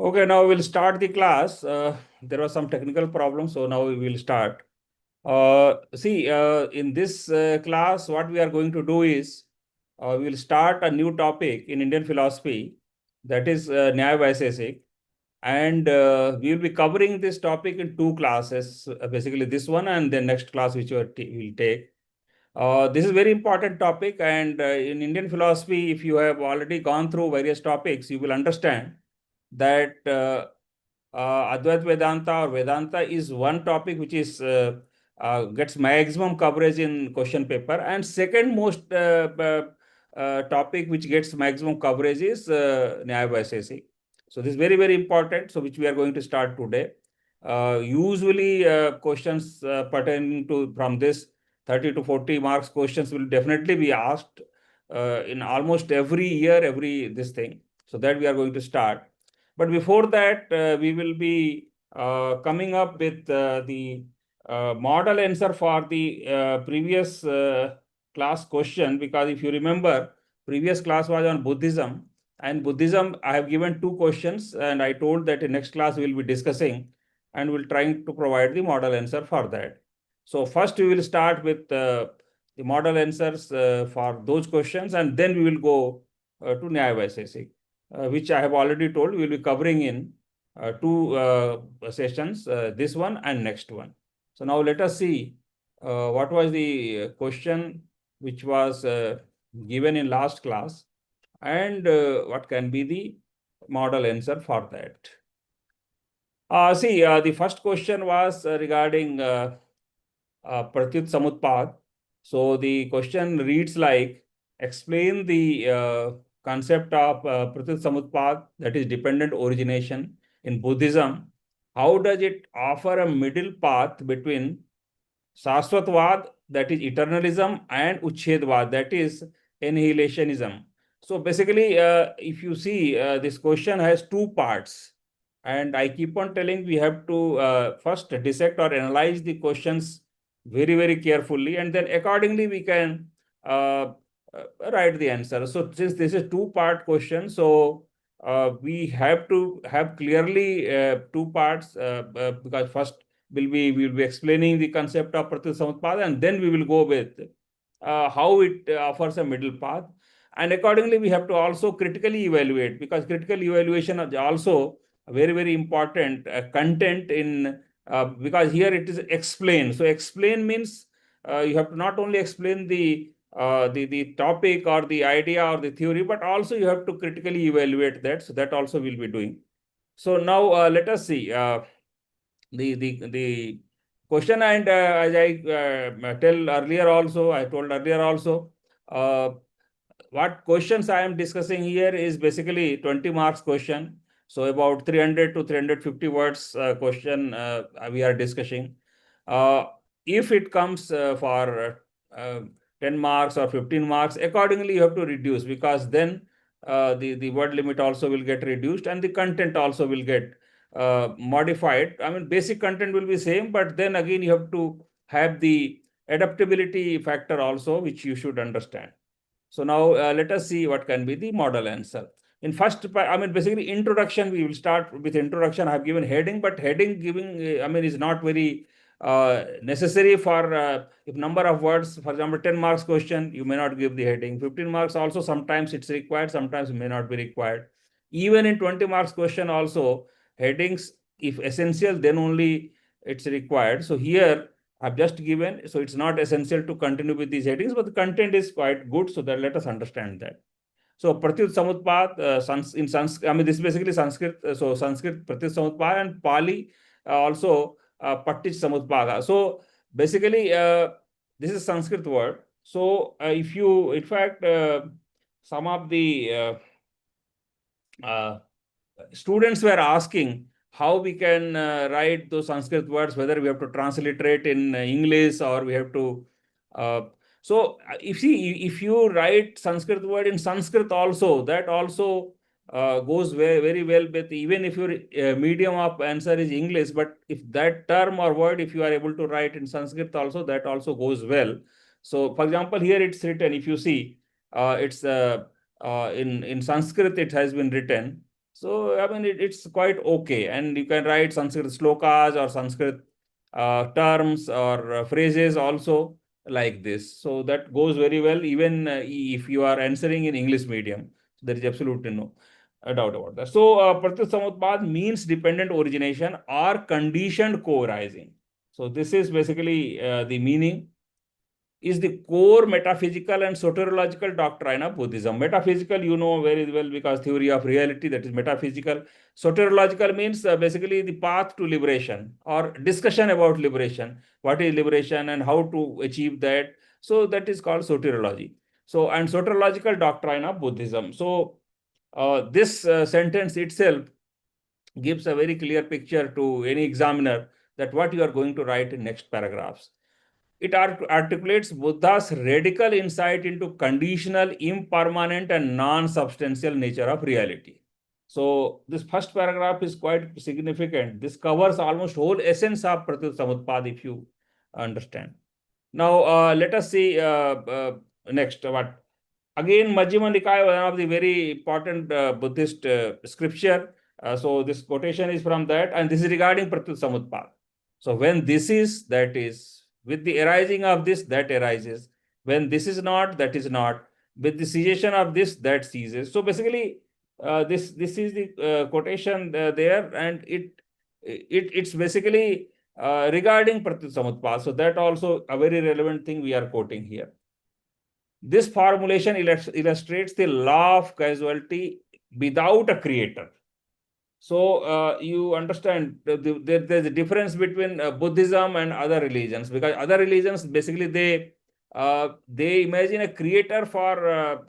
Okay, now we'll start the class. There was some technical problem, so now we will start. In this class, what we are going to do is we will start a new topic in Indian philosophy, that is Nyaya Vaisesika, and we will be covering this topic in two classes, basically this one and the next class which we will take. This is very important topic, and in Indian philosophy, if you have already gone through various topics, you will understand that Advaita Vedanta or Vedanta is one topic which is gets maximum coverage in question paper, and second most topic which gets maximum coverage is Nyaya Vaisesika. So this is very, very important. So which we are going to start today. Usually questions pertaining to from this 30 to 40 marks questions will definitely be asked in almost every year, every this thing. So that we are going to start. But before that, we will be coming up with the model answer for the previous class question, because if you remember, previous class was on Buddhism, and Buddhism, I have given two questions, and I told that in next class we will be discussing, and we'll trying to provide the model answer for that. So first we will start with the model answers for those questions, and then we will go to Nyaya Vaisesika. Which I have already told we will be covering in two sessions, this one and next one. So now let us see what was the question which was given in last class, and what can be the model answer for that. The first question was regarding Pratyut Samutpad. So the question reads like, explain the concept of Pratyut Samutpad, that is dependent origination in Buddhism. How does it offer a middle path between Shaswatvad, that is eternalism, and Uchchedvad, that is annihilationism? So basically, if you see, this question has two parts. And I keep on telling we have to first dissect or analyze the questions very, very carefully, and then accordingly we can write the answer. So since this is two-part question, so we have to have clearly two parts, because first we will be explaining the concept of Pratyut Samutpada, and then we will go with how it offers a middle path. And accordingly, we have to also critically evaluate, because critical evaluation is also very, very important content in, because here it is explain. So explain means you have to not only explain the topic or the idea or the theory, but also you have to critically evaluate that. So that also we'll be doing. So now let us see the question, and as I told earlier also, what questions I am discussing here is basically 20 marks question. So about 300 to 350 words question we are discussing. If it comes for 10 marks or 15 marks, accordingly you have to reduce, because then the word limit also will get reduced, and the content also will get modified. I mean, basic content will be same, but then again you have to have the adaptability factor also, which you should understand. So now let us see what can be the model answer. In first, I mean, basically introduction, we will start with introduction. I have given heading, but heading giving, I mean, is not very necessary for if number of words, for example, 10 marks question, you may not give the heading. 15 marks also, sometimes it's required, sometimes it may not be required. Even in 20 marks question also, headings, if essential, then only it's required. So here I've just given, so it's not essential to continue with these headings, but the content is quite good, so that let us understand that. So Pratyut Samutpad, in Sanskrit, I mean, this is basically Sanskrit. So Sanskrit Pratyut Samutpad, and Pali also Pattich Samutpada. So basically, this is Sanskrit word. So if you, in fact, some of the students were asking how we can write those Sanskrit words, whether we have to transliterate in English or we have to. If you write Sanskrit word in Sanskrit also, that also goes very, very well with, even if your medium of answer is English, but if that term or word, if you are able to write in Sanskrit also, that also goes well. So for example, here it's written, if you see, it's in Sanskrit, it has been written. So, I mean, it's quite okay. And you can write Sanskrit slokas or Sanskrit terms or phrases also like this. So that goes very well, even if you are answering in English medium. There is absolutely no doubt about that. So, Pratyut Samutpad means dependent origination or conditioned co-arising. So, this is basically the meaning. Is the core metaphysical and soteriological doctrine of Buddhism. Metaphysical, you know very well, because theory of reality, that is metaphysical. Soteriological means basically the path to liberation or discussion about liberation. What is liberation and how to achieve that? So that is called soteriology. So, and soteriological doctrine of Buddhism. So this sentence itself gives a very clear picture to any examiner that what you are going to write in next paragraphs. It articulates Buddha's radical insight into conditional, impermanent, and non substantial nature of reality. So, this first paragraph is quite significant. This covers almost whole essence of Pratyut Samutpad, if you understand. Now, let us see next what. Again, Majjhima Nikaya, one of the very important Buddhist scripture. So, this quotation is from that, and this is regarding Pratyut Samutpad. So, when this is, that is, with the arising of this, that arises. When this is not, that is not. With the cessation of this, that ceases. So, basically, this is the quotation there, and it's basically regarding Pratyut Samutpad. So, that also a very relevant thing we are quoting here. This formulation illustrates the law of causality without a creator. So you understand there's a difference between Buddhism and other religions, because other religions basically they imagine a creator for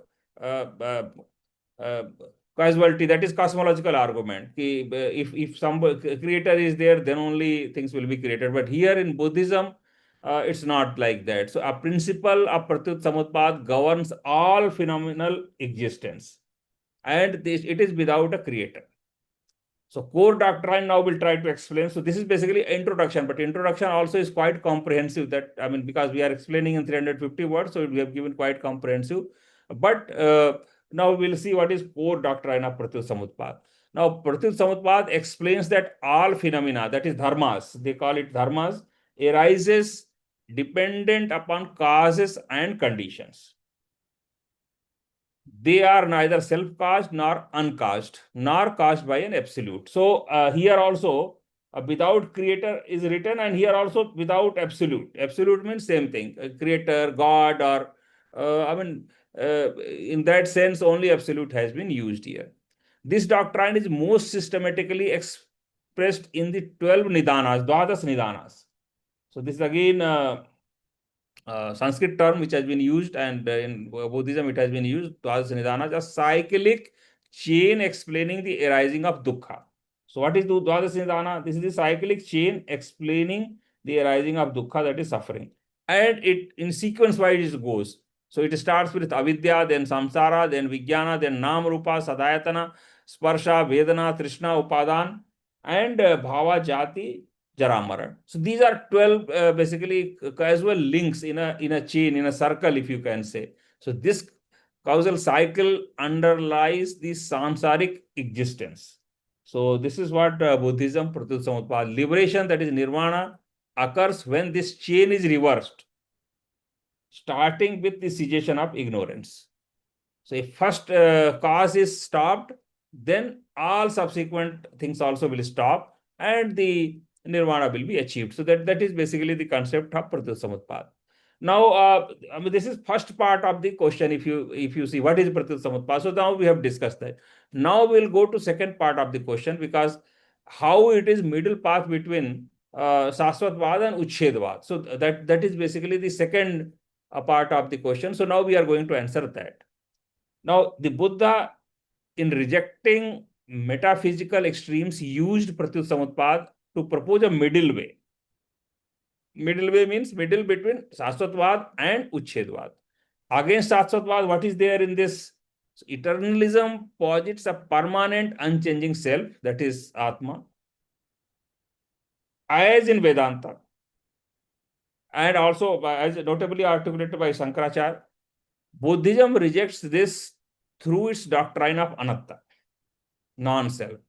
causality, that is cosmological argument. If some creator is there, then only things will be created. But here in Buddhism, it's not like that. So a principle of Pratyut Samutpad governs all phenomenal existence, and it is without a creator. So core doctrine now we'll try to explain. So this is basically introduction, but introduction also is quite comprehensive. That, I mean, because we are explaining in 350 words, so we have given quite comprehensive. But now we'll see what is core doctrine of Pratyut Samutpad. Now Pratyut Samutpad explains that all phenomena, that is dharmas, they call it dharmas, arises dependent upon causes and conditions. They are neither self-caused nor uncaused, nor caused by an absolute. So here also without creator is written, and here also without absolute. Absolute means same thing, creator, God, or in that sense only absolute has been used here. This doctrine is most systematically expressed in the 12 nidanas, Dwadas nidanas. So this is again Sanskrit term which has been used, and in Buddhism it has been used. Dwadas Nidana, a cyclic chain explaining the arising of dukkha. So what is Dwadas Nidana? This is the cyclic chain explaining the arising of dukkha, that is suffering. And it in sequence wise it goes. So it starts with avidya, then samsara, then vijnana, then nam rupa, sadayatana, sparsha, vedana, trishna, upadan, and bhava, jati, Jaramaran. So these are 12 basically causal links in a chain, in a circle, if you can say. So this causal cycle underlies the samsaric existence. So this is what Buddhism, Pratyut Samutpad, liberation, that is nirvana, occurs when this chain is reversed, starting with the cessation of ignorance. So if first cause is stopped, then all subsequent things also will stop, and the nirvana will be achieved. So that is basically the concept of Pratyut Samutpad. Now, I mean, this is first part of the question. If you see what is Pratyut Samutpad, so now we have discussed that. Now we'll go to second part of the question, because how it is middle path between Sasvatvad and Uchchedvad. So that is basically the second part of the question. So now we are going to answer that. Now, the Buddha, in rejecting metaphysical extremes, used Pratyut Samutpad to propose a middle way. Middle way means middle between Sasvatvad and Uchchedvad. Against Sasvatvad, what is there in this? So, eternalism posits a permanent, unchanging self, that is Atma, as in Vedanta, and also as notably articulated by Shankaracharya. Buddhism rejects this through its doctrine of anatta. non-self,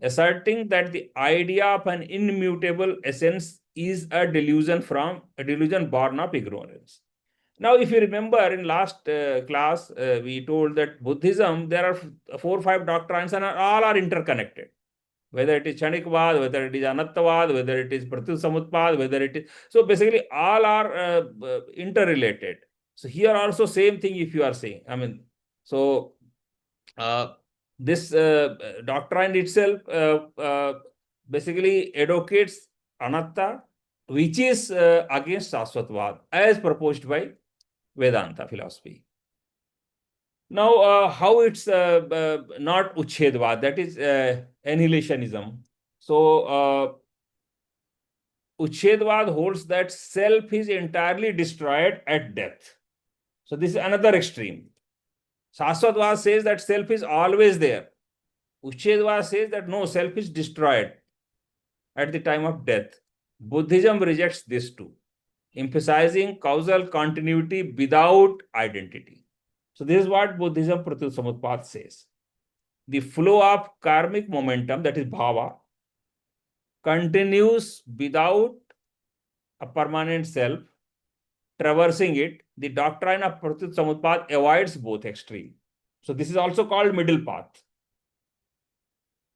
asserting that the idea of an immutable essence is a delusion born of ignorance. Now, if you remember in last class, we told that Buddhism, there are 4 or 5 doctrines and all are interconnected. Whether it is Chanikvad, whether it is Anattavad, whether it is Pratyut Samutpad, whether it is... So basically all are interrelated. So here also same thing if you are saying. I mean, so this doctrine itself basically advocates Anatta, which is against Shasvatvad as proposed by Vedanta philosophy. Now, how it's not Uchedvad, that is annihilationism. So, Uchedvad holds that self is entirely destroyed at death. So, this is another extreme. Shasvatvad says that self is always there. Uchedvad says that no, self is destroyed at the time of death. Buddhism rejects this too, emphasizing causal continuity without identity. So this is what Buddhism Pratyut Samutpad says. The flow of karmic momentum, that is bhava, continues without a permanent self traversing it. The doctrine of Pratyut Samutpad avoids both extremes. So this is also called middle path.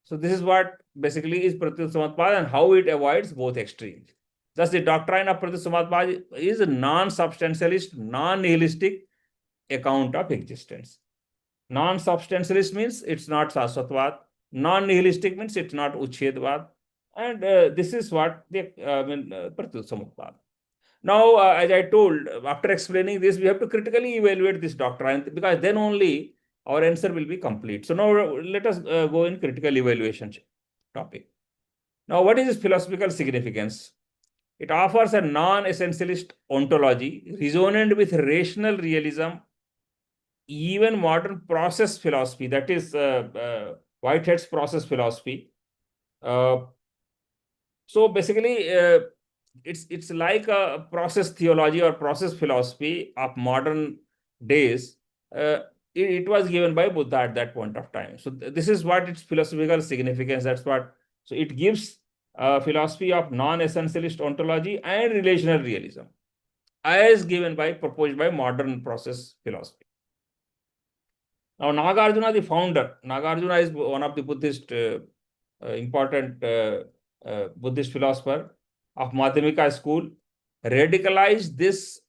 So this is what basically is Pratyut Samutpad and how it avoids both extremes. Thus, the doctrine of Pratyut Samutpad is a non-substantialist, non-nihilistic account of existence. Non-substantialist means it's not Shasvatvad. Non-nihilistic means it's not Uchedvad. And this is what the Pratyut Samutpad. Now, as I told, after explaining this, we have to critically evaluate this doctrine, because then only our answer will be complete. So now let us go in critical evaluation topic. Now, what is its philosophical significance? It offers a non-essentialist ontology resonant with rational realism, even modern process philosophy, that is Whitehead's process philosophy. So basically, it's like a process theology or process philosophy of modern days. It was given by Buddha at that point of time. So this is what its philosophical significance. That's what. So it gives a philosophy of non-essentialist ontology and relational realism, as proposed by modern process philosophy. Now, Nagarjuna, the founder, Nagarjuna is one of the Buddhist, important Buddhist philosopher of Madhyamika school, radicalized this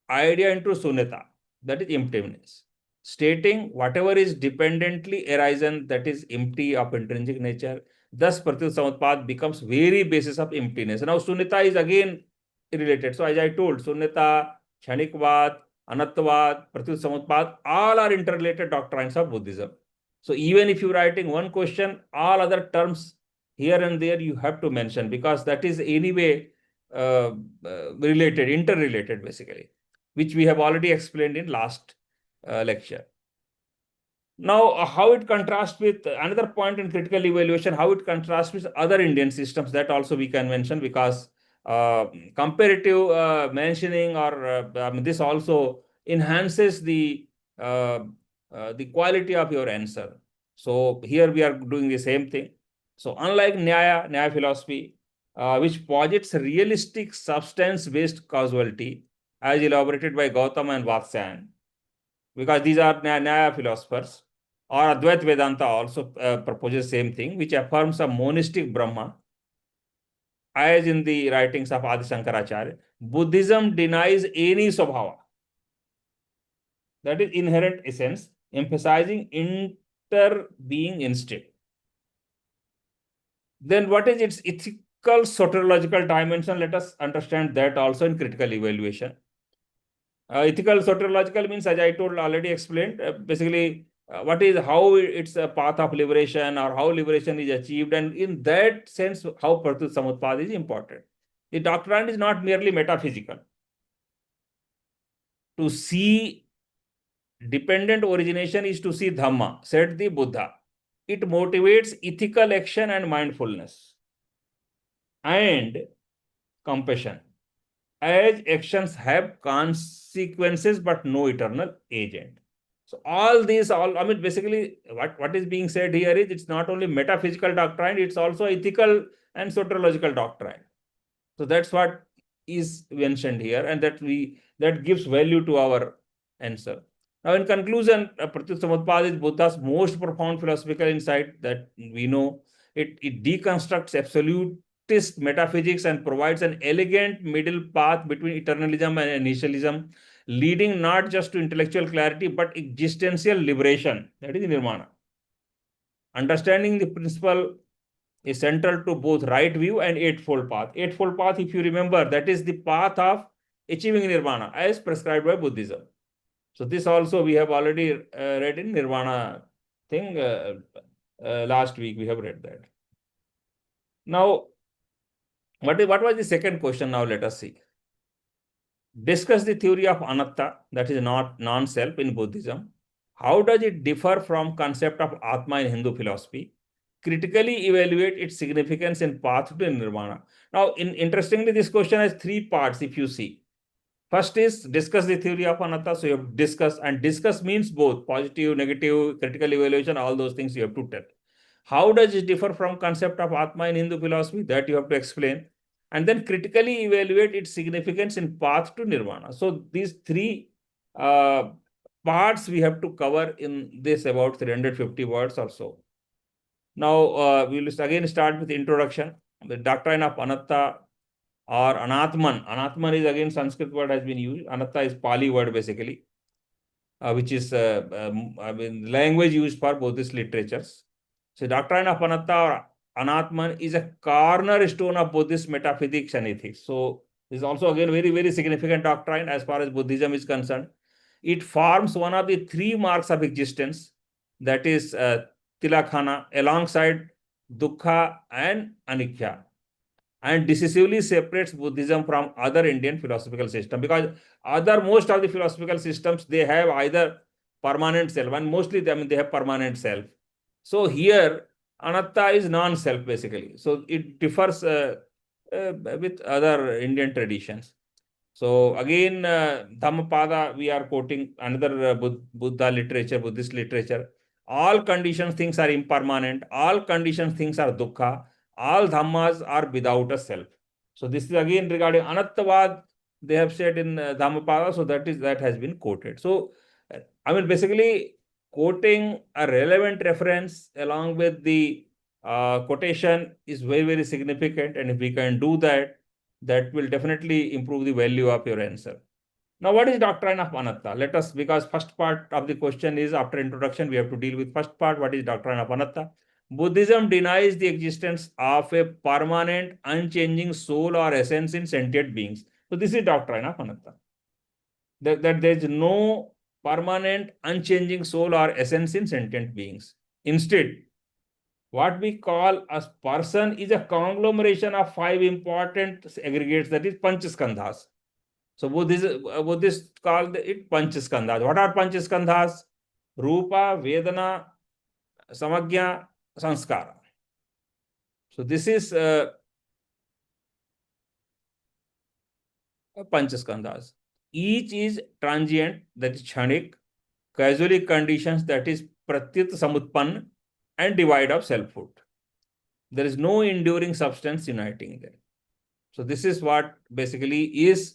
idea into sunyata, that is emptiness, stating whatever is dependently arisen, that is empty of intrinsic nature. Thus, Pratyut Samutpad becomes very basis of emptiness. Now, sunyata is again related. So, as I told, sunyata, Chanikvad, Anattavad, Pratyut Samutpad, all are interrelated doctrines of Buddhism. So even if you're writing one question, all other terms here and there you have to mention, because that is anyway interrelated basically, which we have already explained in last lecture. Now, how it contrasts with another point in critical evaluation, how it contrasts with other Indian systems, that also we can mention, because comparative mentioning or this also enhances the quality of your answer. So here we are doing the same thing. So unlike Nyaya philosophy, which posits realistic substance-based causality, as elaborated by Gautama and Vatsyayan, because these are Nyaya philosophers, or Advaita Vedanta also proposes same thing, which affirms a monistic Brahma, as in the writings of Adi Shankaracharya. Buddhism denies any swabhava, that is inherent essence, emphasizing inter-being instead. Then what is its ethical soteriological dimension? Let us understand that also in critical evaluation. Ethical soteriological means, as I told, already explained, basically what is, how it's a path of liberation, or how liberation is achieved, and in that sense, how Pratyut Samutpad is important. The doctrine is not merely metaphysical. To see dependent origination is to see Dhamma, said the Buddha. It motivates ethical action and mindfulness and compassion, as actions have consequences but no eternal agent. So all these, I mean, basically what is being said here is it's not only metaphysical doctrine, it's also ethical and soteriological doctrine. So that's what is mentioned here, and that gives value to our answer. Now, in conclusion, Pratyut Samutpad is Buddha's most profound philosophical insight that we know. It deconstructs absolutist metaphysics and provides an elegant middle path between eternalism and initialism, leading not just to intellectual clarity but existential liberation. That is nirvana. Understanding the principle is central to both right view and eightfold path. Eightfold path, if you remember, that is the path of achieving nirvana as prescribed by Buddhism. So this also we have already read in nirvana thing. Last week we have read that. Now, what was the second question? Now let us see. Discuss the theory of anatta, that is not non-self in Buddhism. How does it differ from concept of atma in Hindu philosophy? Critically evaluate its significance in path to nirvana. Now, interestingly, this question has three parts if you see. First is discuss the theory of anatta. So you have to discuss, and discuss means both positive, negative, critical evaluation, all those things you have to tell. How does it differ from concept of atma in Hindu philosophy? That you have to explain. And then critically evaluate its significance in path to nirvana. So these three parts we have to cover in this about 350 words or so. Now, we will again start with introduction. The doctrine of anatta or anatman. Anatman is again Sanskrit word has been used. Anatta is Pali word basically, which is I mean, language used for Buddhist literatures. So doctrine of anatta or anatman is a cornerstone of Buddhist metaphysics and ethics. So this is also again very, very significant doctrine as far as Buddhism is concerned. It forms one of the three marks of existence, that is tilakhana, alongside dukkha and anicca, and decisively separates Buddhism from other Indian philosophical system, because most of the philosophical systems, they have either permanent self, and mostly they have permanent self. So here anatta is non-self basically. So it differs with other Indian traditions. So again, Dhammapada, we are quoting another Buddha literature, Buddhist literature. All conditioned things are impermanent. All conditioned things are dukkha. All dhammas are without a self. So this is again regarding anattavad. They have said in Dhammapada. So that has been quoted. So I mean, basically quoting a relevant reference along with the quotation is very, very significant. And if we can do that, that will definitely improve the value of your answer. Now, what is doctrine of anatta? Let us, because first part of the question is after introduction, we have to deal with first part. What is doctrine of anatta? Buddhism denies the existence of a permanent, unchanging soul or essence in sentient beings. So this is doctrine of anatta. That there is no permanent, unchanging soul or essence in sentient beings. Instead, what we call as person is a conglomeration of five important aggregates, that is Panchaskandhas. So Buddhists call it Panchaskandhas. What are Panchaskandhas? Rupa, Vedana, Samagya, Sanskara. So this is Panchaskandhas. Each is transient, that is Chanik, causally conditions, that is Pratyut Samutpann, and divide of selfhood. There is no enduring substance uniting them. So this is what basically is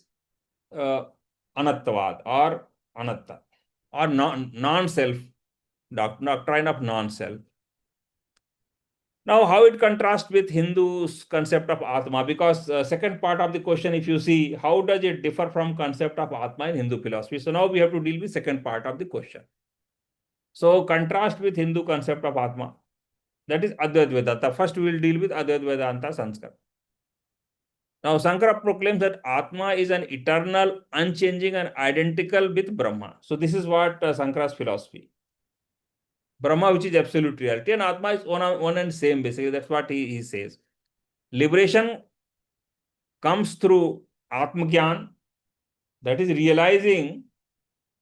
anattavad or anatta, or non-self, doctrine of non-self. Now, how it contrasts with Hindu's concept of Atma? Because second part of the question, if you see, how does it differ from concept of Atma in Hindu philosophy? So now we have to deal with second part of the question. So contrast with Hindu concept of Atma, that is Advaita Vedanta. First, we will deal with Advaita Vedanta Sanskara. Now, Sankara proclaims that Atma is an eternal, unchanging, and identical with Brahma. So this is what Sankara's philosophy. Brahma, which is absolute reality, and Atma is one and same, basically. That's what he says. Liberation comes through Atmagyan, that is realizing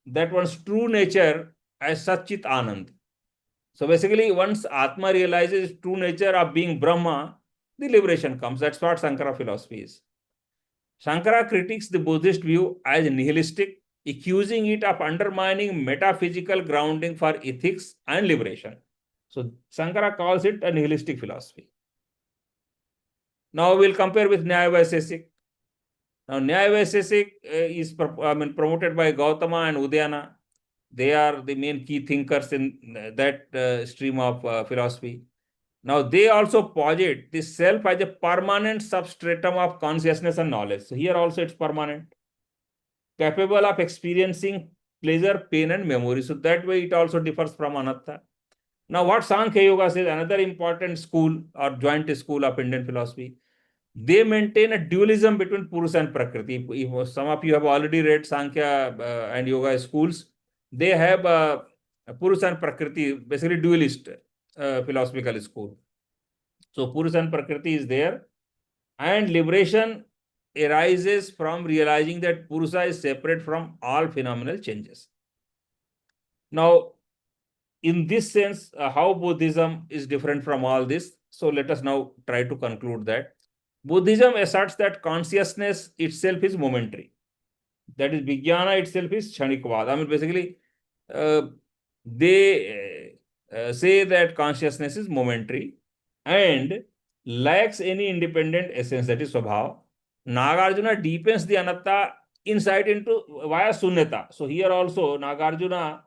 that one's true nature as Satchit Anand. So basically, once Atma realizes true nature of being Brahma, the liberation comes. That's what Sankara philosophy is. Shankara critiques the Buddhist view as nihilistic, accusing it of undermining metaphysical grounding for ethics and liberation. So Sankara calls it a nihilistic philosophy. Now we'll compare with Nyaya Vaisesika. Now Nyaya Vaisesika is promoted by Gautama and Udayana. They are the main key thinkers in that stream of philosophy. Now they also posit the self as a permanent substratum of consciousness and knowledge. So here also it's permanent, capable of experiencing pleasure, pain, and memory. So that way it also differs from anatta. Now, what Sankhya Yoga says, another important school or joint school of Indian philosophy, they maintain a dualism between Purusha and Prakriti. If some of you have already read Sankhya and Yoga schools, they have Purusha and Prakriti, basically dualist philosophical school. So Purusha and Prakriti is there, and liberation arises from realizing that Purusha is separate from all phenomenal changes. Now, in this sense, how Buddhism is different from all this. So let us now try to conclude that. Buddhism asserts that consciousness itself is momentary. That is, Vijnana itself is Kshanikvad. I mean, basically, they say that consciousness is momentary and lacks any independent essence, that is Swabhav. Nagarjuna deepens the anatta insight into via sunyata. So here also Nagarjuna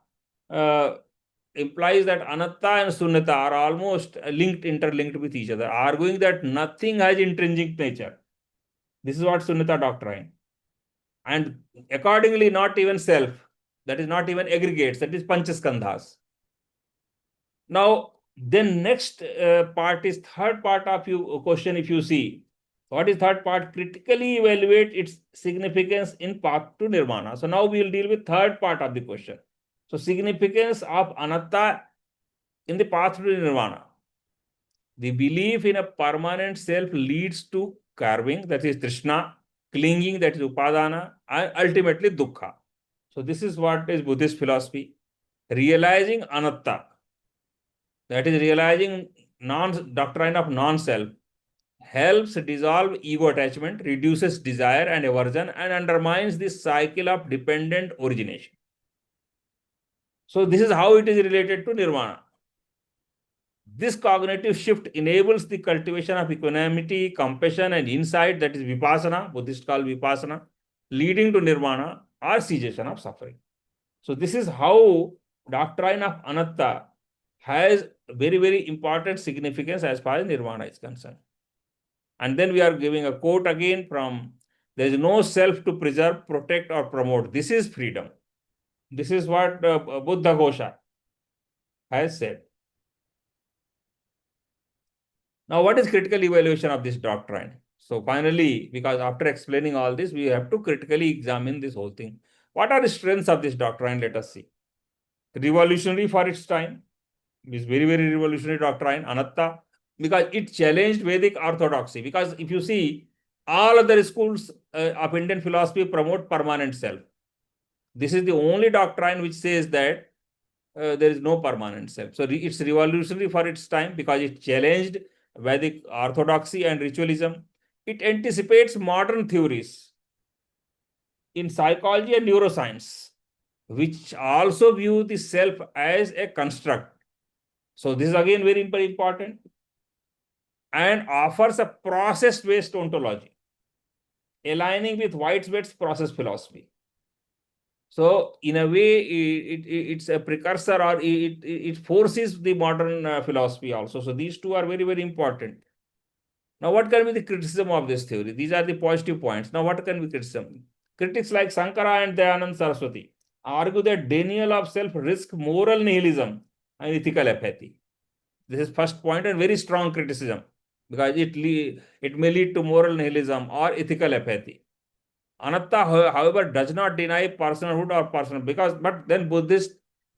implies that anatta and sunyata are almost interlinked with each other, arguing that nothing has intrinsic nature. This is what sunyata doctrine. And accordingly, not even self, that is not even aggregates, that is panchaskandhas. Now, then next part is third part of your question. If you see, what is third part? Critically evaluate its significance in path to nirvana. So now we will deal with third part of the question. So significance of anatta in the path to nirvana. The belief in a permanent self leads to carving, that is Krishna, clinging, that is upadana, and ultimately dukkha. So this is what is Buddhist philosophy. Realizing anatta, that is realizing doctrine of non-self, helps dissolve ego attachment, reduces desire and aversion, and undermines this cycle of dependent origination. So this is how it is related to nirvana. This cognitive shift enables the cultivation of equanimity, compassion, and insight, that is vipassana, Buddhists call vipassana, leading to nirvana or cessation of suffering. So this is how doctrine of anatta has very, very important significance as far as nirvana is concerned. And then we are giving a quote again from, there is no self to preserve, protect, or promote. This is freedom. This is what Buddha Ghosha has said. Now, what is critical evaluation of this doctrine? So finally, because after explaining all this, we have to critically examine this whole thing. What are the strengths of this doctrine? Let us see. Revolutionary for its time. This very, very revolutionary doctrine, anatta, because it challenged Vedic orthodoxy. Because if you see, all other schools of Indian philosophy promote permanent self. This is the only doctrine which says that there is no permanent self. So it's revolutionary for its time because it challenged Vedic orthodoxy and ritualism. It anticipates modern theories in psychology and neuroscience, which also view the self as a construct. So this is again very, very important, and offers a process-based ontology, aligning with Whitehead's process philosophy. So in a way, it's a precursor, or it forces the modern philosophy also. So these two are very, very important. Now, what can be the criticism of this theory? These are the positive points. Now, what can be criticism? Critics like Sankara and Dayanand Saraswati argue that denial of self risks moral nihilism and ethical apathy. This is first point and very strong criticism, because it may lead to moral nihilism or ethical apathy. Anatta, however, does not deny personhood or personal, but then Buddhist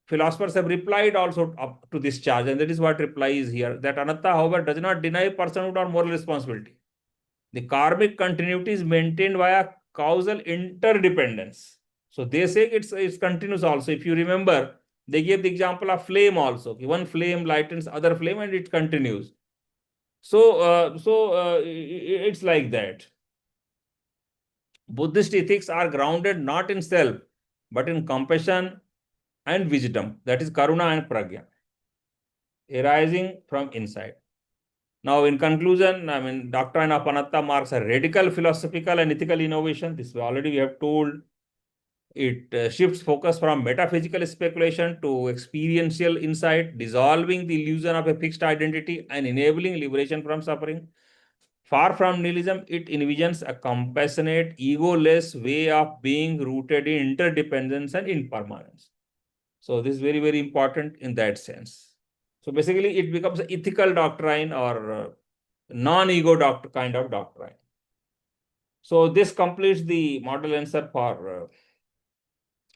philosophers have replied also up to this charge, and that is what reply is here, that anatta, however, does not deny personhood or moral responsibility. The karmic continuity is maintained via causal interdependence. So they say it's continuous also. If you remember, they gave the example of flame also. One flame lightens other flame and it continues. So it's like that. Buddhist ethics are grounded not in self, but in compassion and wisdom, that is karuna and pragya, arising from inside. Now, in conclusion, doctrine of anatta marks a radical philosophical and ethical innovation. This already we have told. It shifts focus from metaphysical speculation to experiential insight, dissolving the illusion of a fixed identity and enabling liberation from suffering. Far from nihilism, it envisions a compassionate, ego-less way of being rooted in interdependence and impermanence. So this is very, very important in that sense. So basically, it becomes an ethical doctrine or non-ego kind of doctrine. So this completes the model answer for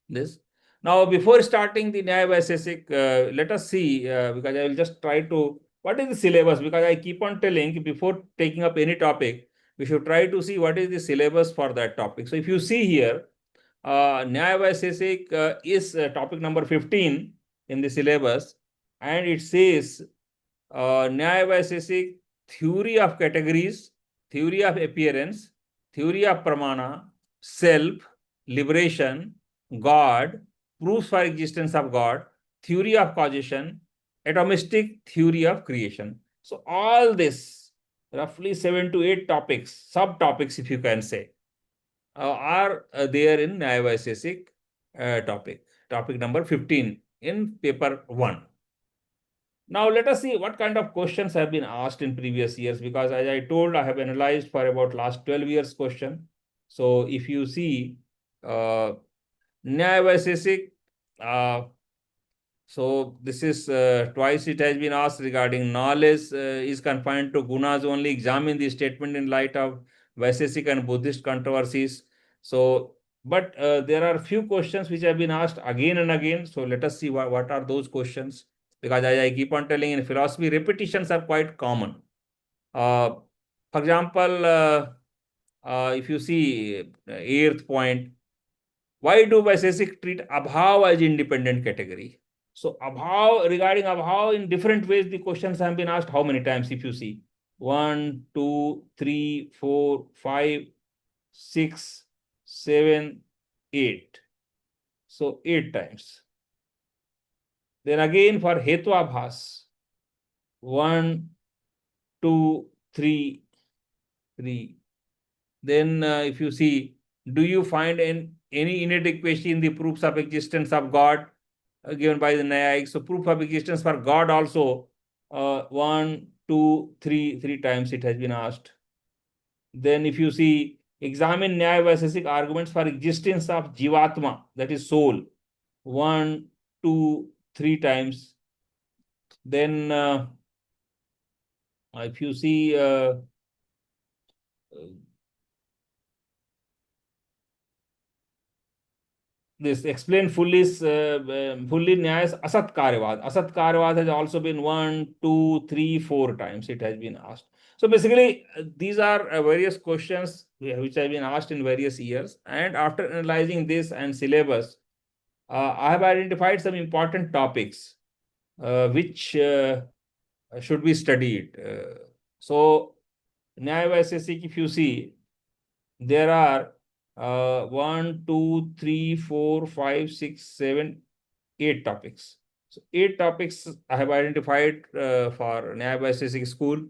this. Now, before starting the Nyaya Vaisesik, let us see, because I will just try to, what is the syllabus? Because I keep on telling, before taking up any topic, we should try to see what is the syllabus for that topic. So if you see here, Nyaya Vaisesik is topic number 15 in the syllabus, and it says Nyaya Vaisesik, theory of categories, theory of appearance, theory of pramana, self, liberation, God, proofs for existence of God, theory of causation, atomistic theory of creation. So all this, roughly 7 to 8 topics, subtopics if you can say, are there in Nyaya Vaisesik topic number 15 in paper 1. Now let us see what kind of questions have been asked in previous years, because as I told, I have analyzed for about last 12 years question. So if you see Nyaya Vaisesik, so this is twice it has been asked regarding knowledge is confined to gunas only. Examine the statement in light of Vaisesik and Buddhist controversies. So, but there are few questions which have been asked again and again. So let us see what are those questions. Because as I keep on telling, in philosophy, repetitions are quite common. For example, if you see eighth point, why do Vaisesik treat abhav as independent category? So abhav, regarding abhav, in different ways, the questions have been asked. How many times? If you see 1, 2, 3, 4, 5, 6, 7, 8. So 8 times. Then again for Hetwabhas, 1, 2, 3, 3. Then if you see, do you find any inadequacy in the proofs of existence of God given by the Nyaya? So proof of existence for God also 1, 2, 3, 3 times it has been asked. Then if you see, examine Nyaya Vaisesik arguments for existence of Jivatma, that is soul, 1, 2, 3 times. Then if you see this explain fully Nyaya's Asat Karyavad. Asat Karyavad has also been 1, 2, 3, 4 times it has been asked. So basically, these are various questions which have been asked in various years. And after analyzing this and syllabus, I have identified some important topics which should be studied. So Nyaya Vaisesik, if you see, there are 1, 2, 3, 4, 5, 6, 7, 8 topics. So 8 topics I have identified for Nyaya Vaisesik school.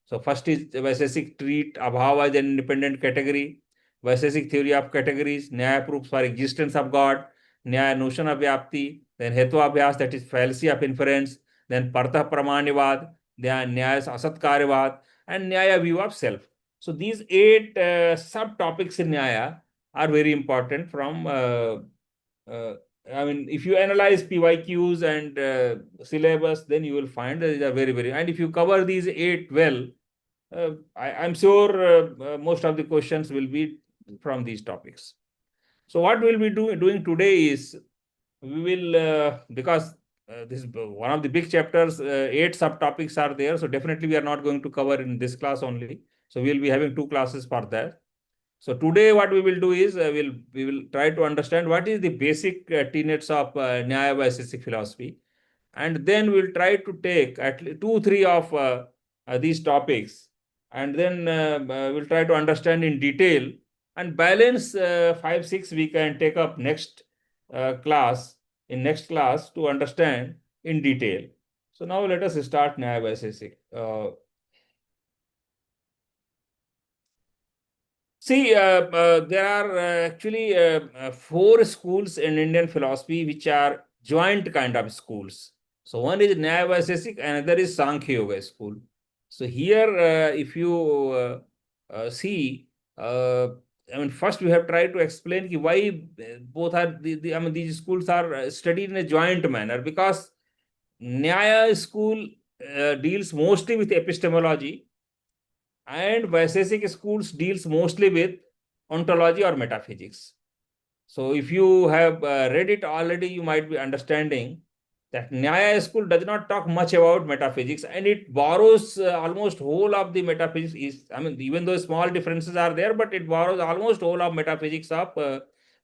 So first is Vaisesik treat abhava as an independent category, Vaisesik theory of categories, Nyaya proofs for existence of God, Nyaya notion of vyapti, then Hetva abhyas, that is fallacy of inference, then Partha Pramanivad, then Nyaya's Asat Karyavad, and Nyaya view of self. So these 8 subtopics in Nyaya are very important from, if you analyze PYQs and syllabus, then you will find that they are very, very, and if you cover these 8 well, I'm sure most of the questions will be from these topics. So what we'll be doing today is, we will, because this is one of the big chapters, 8 subtopics are there. So definitely we are not going to cover in this class only. So we'll be having 2 classes for that. So today what we will do is, we will try to understand what is the basic tenets of Nyaya Vaisesik philosophy. And then we'll try to take at least 2, 3 of these topics. And then we'll try to understand in detail, and balance 5, 6 we can take up next class, in next class, to understand in detail. So now let us start Nyaya Vaisesika. See, there are actually four schools in Indian philosophy which are joint kind of schools. So one is Nyaya Vaisesika, another is Sankhya Yoga school. So here, if you see, I mean, first we have tried to explain why both are I mean, these schools are studied in a joint manner, because Nyaya school deals mostly with epistemology, and Vaisesika schools deals mostly with ontology or metaphysics. So if you have read it already, you might be understanding that Nyaya school does not talk much about metaphysics, and it borrows almost whole of the metaphysics. I mean, even though small differences are there, but it borrows almost whole of metaphysics of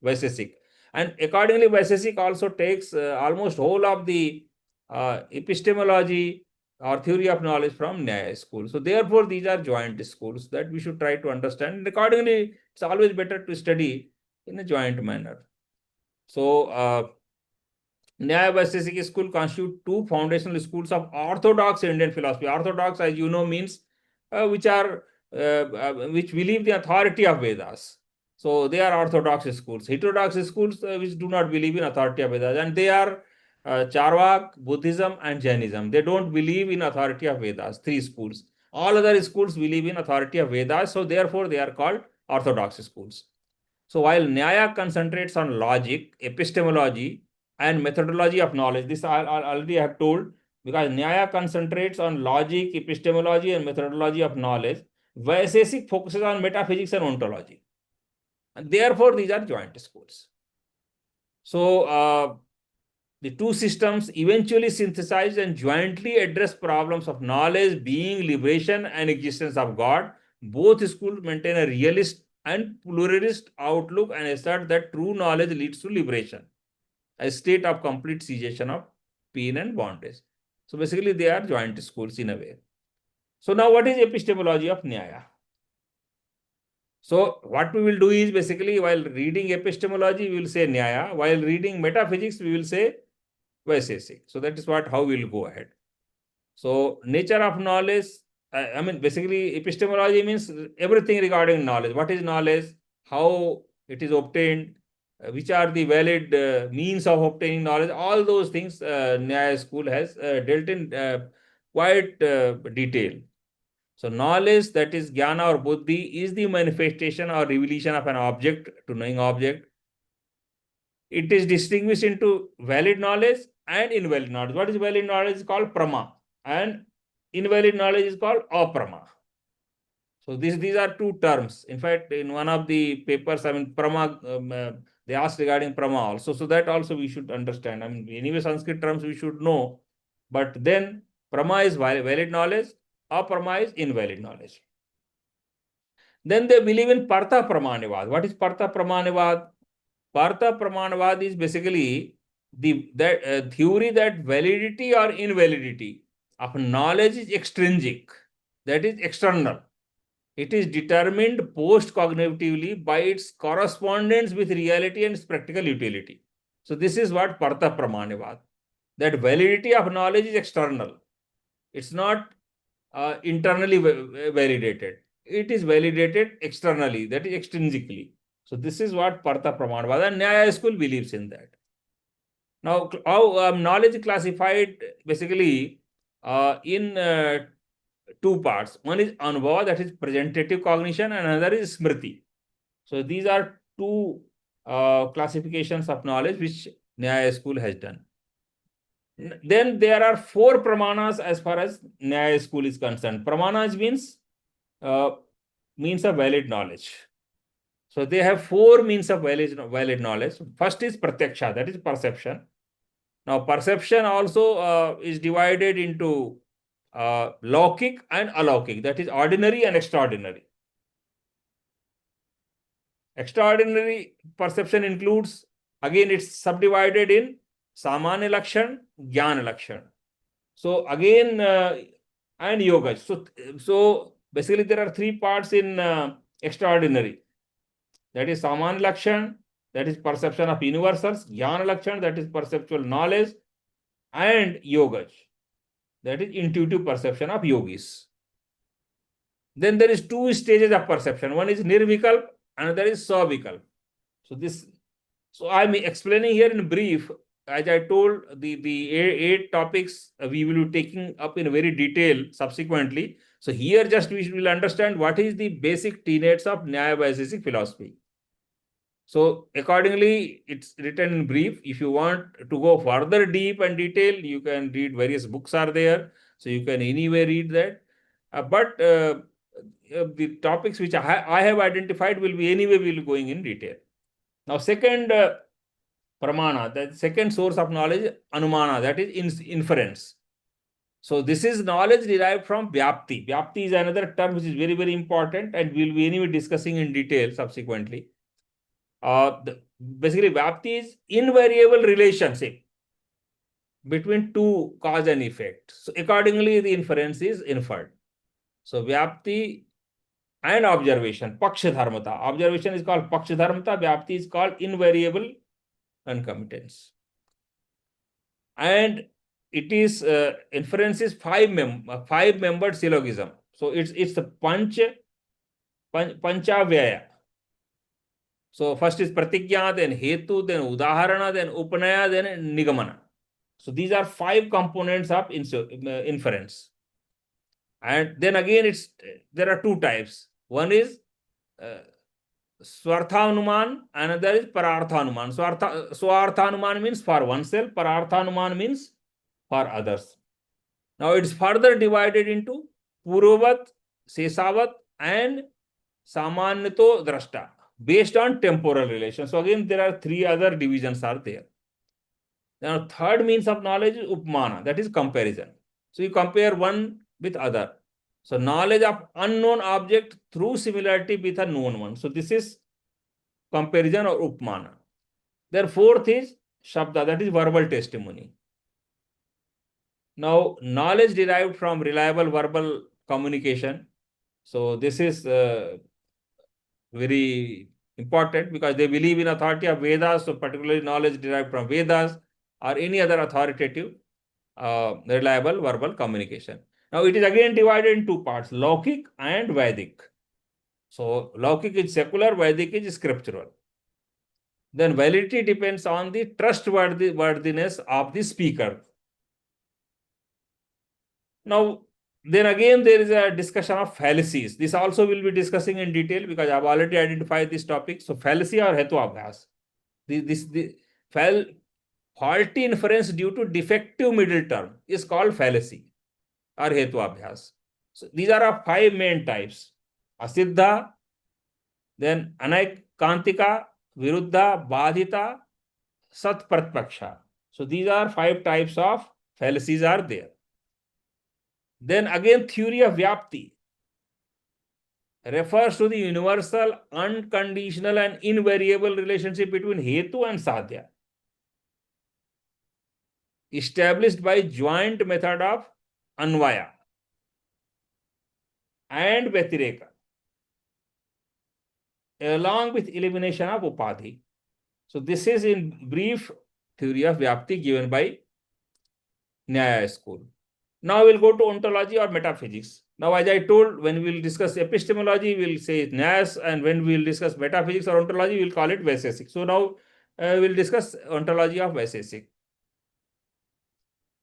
Vaisesika. And accordingly, Vaisesika also takes almost whole of the epistemology or theory of knowledge from Nyaya school. So therefore, these are joint schools that we should try to understand. And accordingly, it's always better to study in a joint manner. So, Nyaya Vaisesika school constitute two foundational schools of orthodox Indian philosophy. Orthodox, as you know, means which believe the authority of Vedas. So they are orthodox schools. Heterodox schools which do not believe in authority of Vedas, and they are Charvak, Buddhism, and Jainism. They don't believe in authority of Vedas. Three schools. All other schools believe in authority of Vedas. So therefore, they are called orthodox schools. So while Nyaya concentrates on logic, epistemology, and methodology of knowledge, this I already have told, because Nyaya concentrates on logic, epistemology, and methodology of knowledge, Vaisesika focuses on metaphysics and ontology. And therefore, these are joint schools. So the two systems eventually synthesize and jointly address problems of knowledge, being, liberation, and existence of God. Both schools maintain a realist and pluralist outlook and assert that true knowledge leads to liberation, a state of complete cessation of pain and bondage. So basically, they are joint schools in a way. So now, what is epistemology of Nyaya? So what we will do is, basically, while reading epistemology, we will say Nyaya. While reading metaphysics, we will say Vaisesika. So that is how we will go ahead. So nature of knowledge, I mean, basically, epistemology means everything regarding knowledge. What is knowledge? How it is obtained? Which are the valid means of obtaining knowledge? All those things Nyaya school has dealt in quite detail. So knowledge, that is jnana or buddhi, is the manifestation or revelation of an object to knowing object. It is distinguished into valid knowledge and invalid knowledge. What is valid knowledge is called prama, and invalid knowledge is called aprama. So these are two terms. In fact, in one of the papers, I mean, prama, they asked regarding prama also. So that also we should understand. I mean, anyway, Sanskrit terms we should know. But then prama is valid knowledge, aprama is invalid knowledge. Then they believe in partha pramanivad. What is partha pramanivad? Partha Pramanavad is basically the theory that validity or invalidity of knowledge is extrinsic, that is external. It is determined post-cognitively by its correspondence with reality and its practical utility. So this is what Partha Pramanavad, that validity of knowledge is external. It's not internally validated. It is validated externally, that is extrinsically. So this is what Partha Pramanavad, and Nyaya school believes in that. Now, how knowledge is classified basically in two parts. One is Anubhava, that is presentative cognition, and another is Smriti. So these are two classifications of knowledge which Nyaya school has done. Then there are four pramanas as far as Nyaya school is concerned. Pramanas means of valid knowledge. So they have four means of valid knowledge. First is pratyaksha, that is perception. Now perception also is divided into laukic and alaukic, that is ordinary and extraordinary. Extraordinary perception includes, again, it's subdivided in samanya lakshan, jnana lakshan. So again, and yoga. So basically there are three parts in extraordinary. That is samanya lakshan, that is perception of universals, Jnana Lakshan, that is perceptual knowledge, and Yogaj, that is intuitive perception of yogis. Then there is two stages of perception. One is Nirvikalp, another is Savikalp. So I'm explaining here in brief. As I told, the eight topics we will be taking up in very detail subsequently. So here just we will understand what is the basic tenets of Nyaya Vaisesika philosophy. So accordingly, it's written in brief. If you want to go further deep and detail, you can read various books are there. So you can anyway read that. But the topics which I have identified will be anyway will going in detail. Now, second pramana, the second source of knowledge, anumana, that is inference. So this is knowledge derived from vyapti. Vyapti is another term which is very, very important, and we'll be anyway discussing in detail subsequently. Basically, vyapti is invariable relationship between two cause and effect. So accordingly, the inference is inferred. So vyapti and observation, paksha-dharmata. Observation is called paksha-dharmata, vyapti is called invariable concomitance. And it is inference is five-membered syllogism. So it's the panchavyaya. So first is pratigya, then hetu, then udaharana, then upanaya, then nigamana. So these are five components of inference. And then again, there are two types. One is Swarthanuman, another is Pararthanuman. Swarthanuman means for oneself, Pararthanuman means for others. Now it's further divided into Purovat, Sesavat, and Samanyato Drashta based on temporal relation. So again, there are three other divisions are there. Now, third means of knowledge is Upmana, that is comparison. So you compare one with other. So knowledge of unknown object through similarity with a known one. So this is comparison or Upmana. Then fourth is Shabda, that is verbal testimony. Now, knowledge derived from reliable verbal communication. So this is very important because they believe in authority of Vedas, so particularly knowledge derived from Vedas or any other authoritative reliable verbal communication. Now it is again divided in two parts, Laukik and Vedic. So Laukik is secular, Vedic is scriptural. Then validity depends on the trustworthiness of the speaker. Now, then again, there is a discussion of fallacies. This also will be discussing in detail because I've already identified this topic. So fallacy or hetuabhyas. The faulty inference due to defective middle term is called fallacy or hetuabhyas. So these are our five main types. Asiddha, then anaikantika, viruddha, badhita, sat pratpaksha. So these are five types of fallacies are there. Then again, theory of vyapti refers to the universal, unconditional, and invariable relationship between hetu and sadhya, established by joint method of anvaya and vyatireka, along with elimination of upadhi. So this is in brief theory of vyapti given by Nyaya school. Now we'll go to ontology or metaphysics. Now, as I told, when we will discuss epistemology, we'll say Nyaya, and when we will discuss metaphysics or ontology, we'll call it Vaisesika. So now we'll discuss ontology of Vaisesika.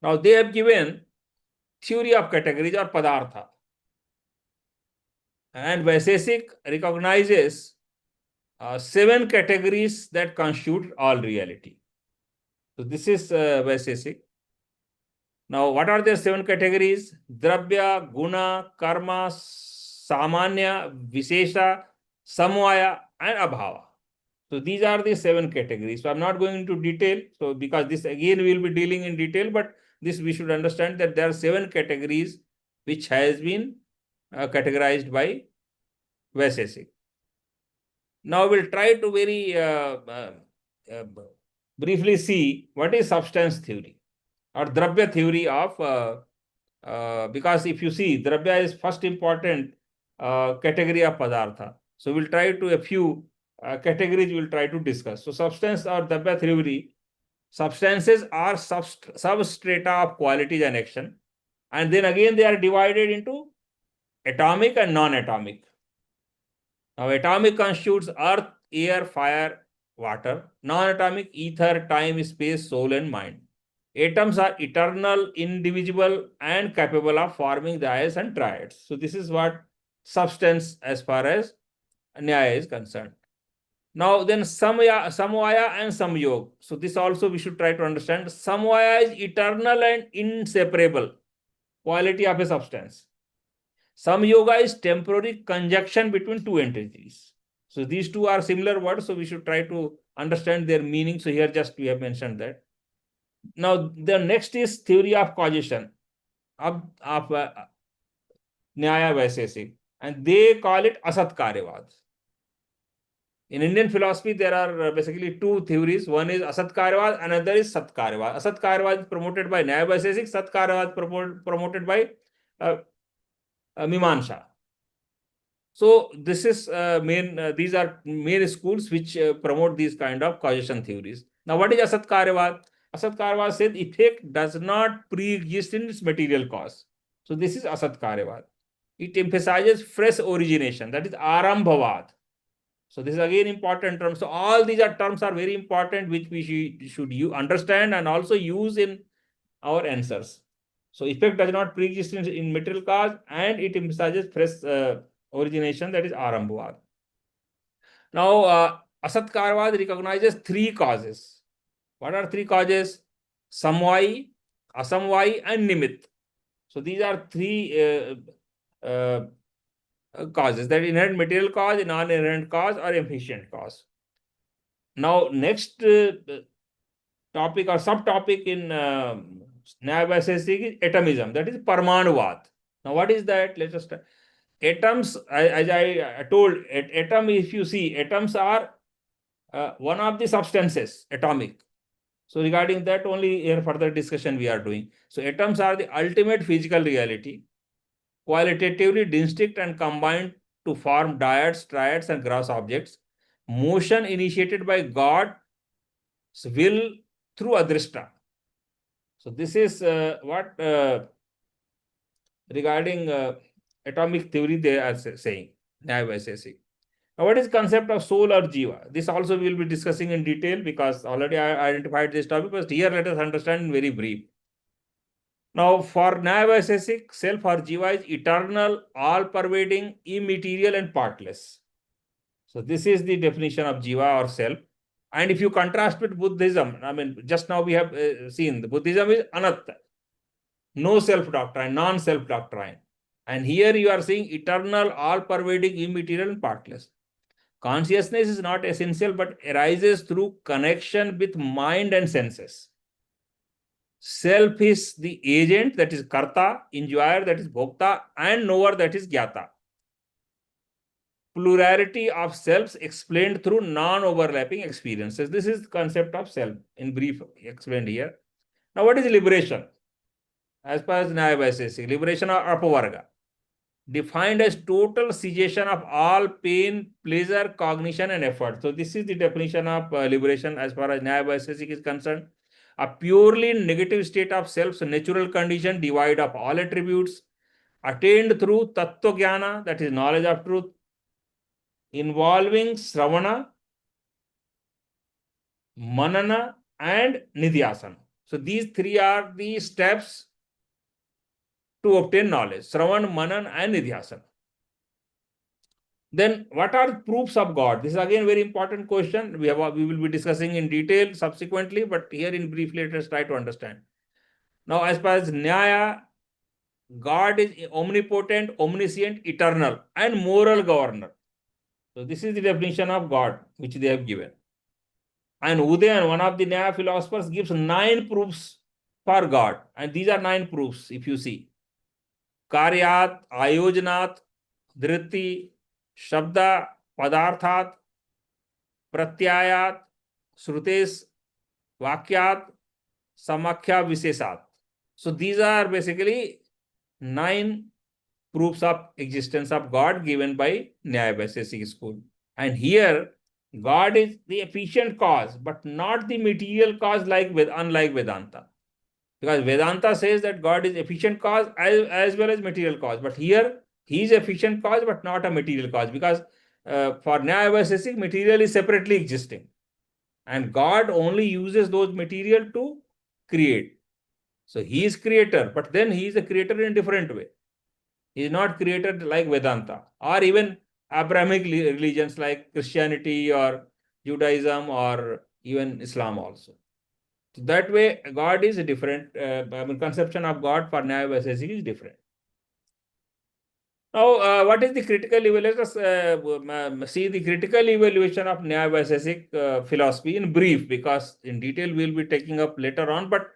Now they have given theory of categories or padartha. And Vaisesika recognizes 7 categories that constitute all reality. So this is Vaisesika. Now, what are the 7 categories? Dravya, Guna, Karma, Samanya, Vishesha, Samvaya, and Abhava. So these are the 7 categories. So I'm not going into detail. So because this again we will be dealing in detail, but this we should understand that there are 7 categories which has been categorized by Vaisesika. Now we'll try to very briefly see what is substance theory or Dravya theory of, because if you see, Dravya is first important category of Padartha. So we'll try to a few categories we will try to discuss. So substance or Dabya theory, substances are substrata of qualities and action. And then again they are divided into atomic and non-atomic. Now atomic constitutes earth, air, fire, water. Non-atomic, ether, time, space, soul and mind. Atoms are eternal, indivisible and capable of forming dyes and triads. So this is what substance as far as Nyaya is concerned. Now then Samvaya and Samyog. So this also we should try to understand. Samvaya is eternal and inseparable quality of a substance. Samyoga is temporary conjunction between two entities. So these two are similar words, so we should try to understand their meaning. So here just we have mentioned that. Now the next is theory of causation of Nyaya Vaisesika, and they call it Asat Karyavad. In Indian philosophy, there are basically two theories. One is Asat Karyavad, another is Sat Karyavad. Asat Karyavad is promoted by Nyaya Vaisesika, Sat Karyavad promoted by Mimamsa. So this is these are main schools which promote these kind of causation theories. Now, what is Asat Karyavad? Asat Karyavad says effect does not pre-exist in its material cause. So this is Asat Karyavad. It emphasizes fresh origination, that is Arambhavad. So this is again important term. So all these terms are very important, which we should understand and also use in our answers. So effect does not pre-exist in material cause, and it emphasizes fresh origination, that is Arambhavad. Now, Asat Karyavad recognizes three causes. What are three causes? Samvayi, Asamvayi, and Nimit. So these are three causes, that inherent material cause, non-inherent cause, or efficient cause. Now, next topic or subtopic in Nyaya Vaisesika is atomism, that is Parmanuvad. Now, what is that? Let us start. Atoms, as I told, atom, if you see, atoms are one of the substances, atomic. So regarding that only here further discussion we are doing. So atoms are the ultimate physical reality, qualitatively distinct and combined to form dyads, triads and gross objects. Motion initiated by God's will through Adrishta. So this is what regarding atomic theory they are saying, Nyaya Vaisesika. Now, what is concept of soul or jiva? This also we will be discussing in detail because already I identified this topic, but here let us understand in very brief. Now, for Nyaya Vaisesika, self or jiva is eternal, all-pervading, immaterial and partless. So this is the definition of jiva or self. And if you contrast with Buddhism, I mean, just now we have seen the Buddhism is anatta, no self doctrine, non-self doctrine. And here you are seeing eternal, all-pervading, immaterial and partless. Consciousness is not essential, but arises through connection with mind and senses. Self is the agent, that is karta, enjoyer, that is bhokta, and knower, that is jnata. Plurality of selves explained through non-overlapping experiences. This is the concept of self in brief explained here. Now, what is liberation? As per as Nyaya Vaisesika, liberation of apavarga, defined as total cessation of all pain, pleasure, cognition and effort. So this is the definition of liberation as far as Nyaya Vaisesika is concerned. A purely negative state of self's natural condition, devoid of all attributes, attained through tattva jnana, that is knowledge of truth, involving sravana, manana and nidhyasana. So these three are the steps to obtain knowledge: Sravan, Manan and Nidhyasana. Then what are the proofs of God? This is again very important question. We will be discussing in detail subsequently, but here in brief, let us try to understand. Now, as far as Nyaya, God is omnipotent, omniscient, eternal, and moral governor. So this is the definition of God which they have given. And Udayan, one of the Nyaya philosophers, gives 9 proofs for God. And these are 9 proofs, if you see. Karyat, Ayojnat, Dhritti, Shabda, Padarthat, Pratyayat, Shrutes, Vakyat, Samakhya, Visesat. So these are basically 9 proofs of existence of God given by Nyaya Vaisesika school. And here God is the efficient cause, but not the material cause, unlike Vedanta. Because Vedanta says that God is efficient cause as well as material cause. But here, he is efficient cause, but not a material cause. Because for Nyaya Vaisesika, material is separately existing. And God only uses those material to create. So he is creator, but then he is a creator in a different way. He is not created like Vedanta or even Abrahamic religions like Christianity or Judaism or even Islam also. So that way, God is different. Conception of God for Nyaya Vaisesika is different. Now, what is the critical evaluation? Let us see the critical evaluation of Nyaya Vaisesika philosophy in brief, because in detail we will be taking up later on. But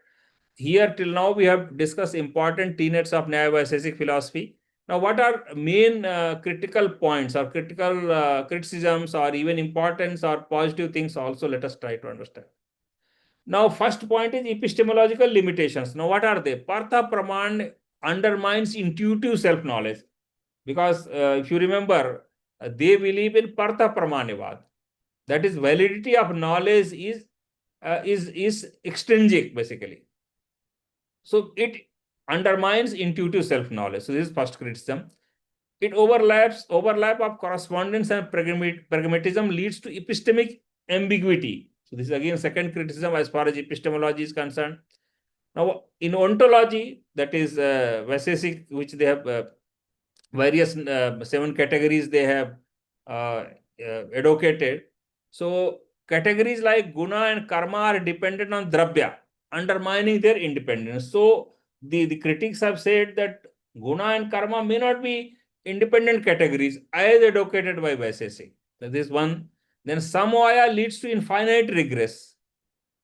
here till now we have discussed important tenets of Nyaya Vaisesika philosophy. Now, what are main critical points or critical criticisms or even importance or positive things also? Let us try to understand. Now, first point is epistemological limitations. Now, what are they? Partha Praman undermines intuitive self-knowledge, because if you remember, they believe in Partha Pramanavad. That is, validity of knowledge is extrinsic, basically. So it undermines intuitive self-knowledge. So this is first criticism. It overlap of correspondence and pragmatism leads to epistemic ambiguity. So this is again second criticism as far as epistemology is concerned. Now, in ontology, that is Vaisesika, which they have various 7 categories they have advocated. So categories like guna and karma are dependent on dravya, undermining their independence. So the critics have said that guna and karma may not be independent categories as advocated by Vaisesika. This one. Then samvaya leads to infinite regress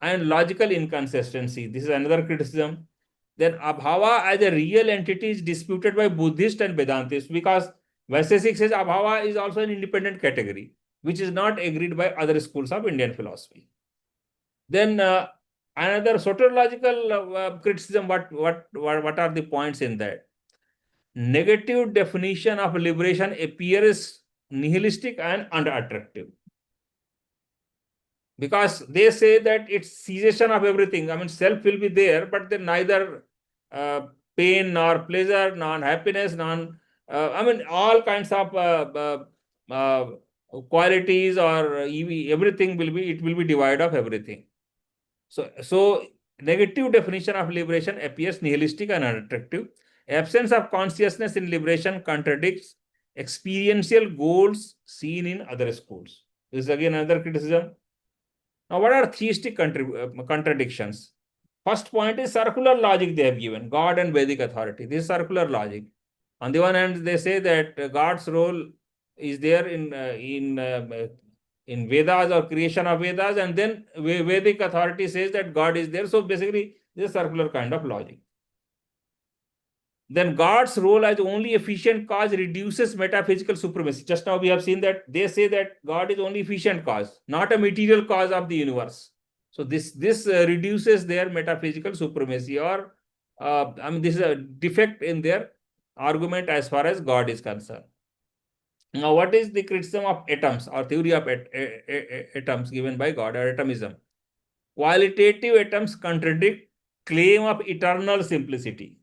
and logical inconsistency. This is another criticism. Then abhava as a real entity is disputed by Buddhists and Vedantists, because Vaisesika says abhava is also an independent category, which is not agreed by other schools of Indian philosophy. Then another soteriological criticism. What are the points in that? Negative definition of liberation appears nihilistic and unattractive, because they say that it's cessation of everything. I mean, self will be there, but then neither pain nor pleasure, nor happiness, nor I mean, all kinds of qualities or everything will be, it will be devoid of everything. So negative definition of liberation appears nihilistic and unattractive. Absence of consciousness in liberation contradicts experiential goals seen in other schools. This is again another criticism. Now, what are theistic contradictions? First point is circular logic they have given, God and Vedic authority. This is circular logic. On the one hand, they say that God's role is there in Vedas or creation of Vedas, and then Vedic authority says that God is there. So basically, this is circular kind of logic. Then God's role as only efficient cause reduces metaphysical supremacy. Just now we have seen that they say that God is only efficient cause, not a material cause of the universe. So this reduces their metaphysical supremacy, or I mean, this is a defect in their argument as far as God is concerned. Now, what is the criticism of atoms or theory of atoms given by God, or atomism? Qualitative atoms contradict claim of eternal simplicity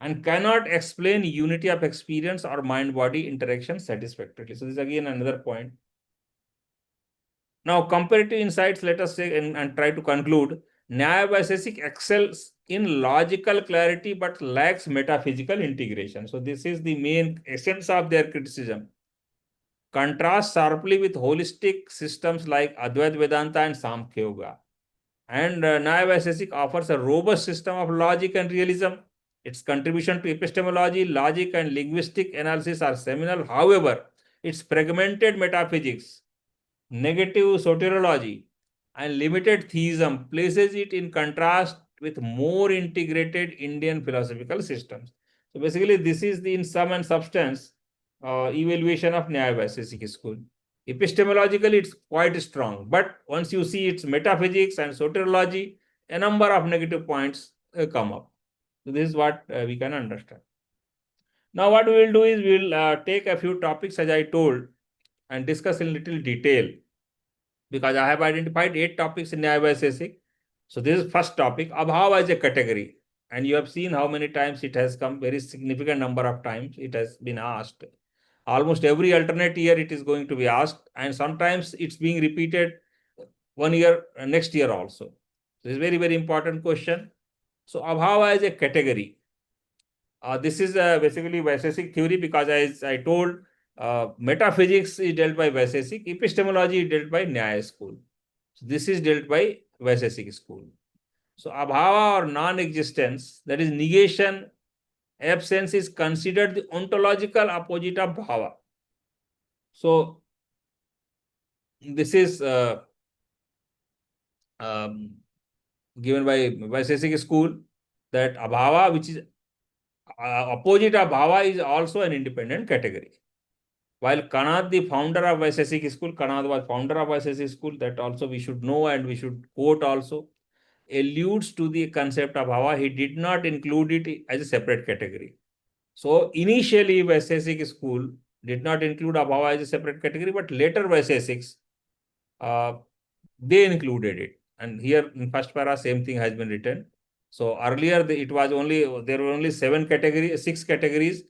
and cannot explain unity of experience or mind-body interaction satisfactorily. So this is again another point. Now, comparative insights, let us say, and try to conclude. Nyaya Vaisesika excels in logical clarity but lacks metaphysical integration. So this is the main essence of their criticism. Contrast sharply with holistic systems like Advaita Vedanta and Samkhya Yoga. And Nyaya Vaisesika offers a robust system of logic and realism. Its contribution to epistemology, logic, and linguistic analysis are seminal. However, its fragmented metaphysics, negative soteriology, and limited theism places it in contrast with more integrated Indian philosophical systems. So basically, this is the in sum and substance evaluation of Nyaya Vaisesika school. Epistemologically, it's quite strong, but once you see its metaphysics and soteriology, a number of negative points come up. So this is what we can understand. Now, what we will do is we will take a few topics, as I told. and discuss in little detail, because I have identified 8 topics in Nyaya Vaisesika. So this is first topic, Abhava as a category. And you have seen how many times it has come, very significant number of times it has been asked. Almost every alternate year it is going to be asked, and sometimes it's being repeated one year, next year also. This is very, very important question. So Abhava as a category. This is basically Vaisesika theory, because as I told, metaphysics is dealt by Vaisesika, epistemology is dealt by Nyaya school. So this is dealt by Vaisesika school. So abhava or non-existence, that is negation, absence, is considered the ontological opposite of bhava. So this is given by Vaisesika school, that abhava, which is opposite of bhava, is also an independent category. While Kanad, the founder of Vaisesika school, Kanad was founder of Vaisesika school, that also we should know and we should quote also, alludes to the concept of bhava. He did not include it as a separate category. So initially Vaisesika school did not include abhava as a separate category, but later Vaisesiks, they included it. And here in first para, same thing has been written. So earlier it was only, there were only 6 categories,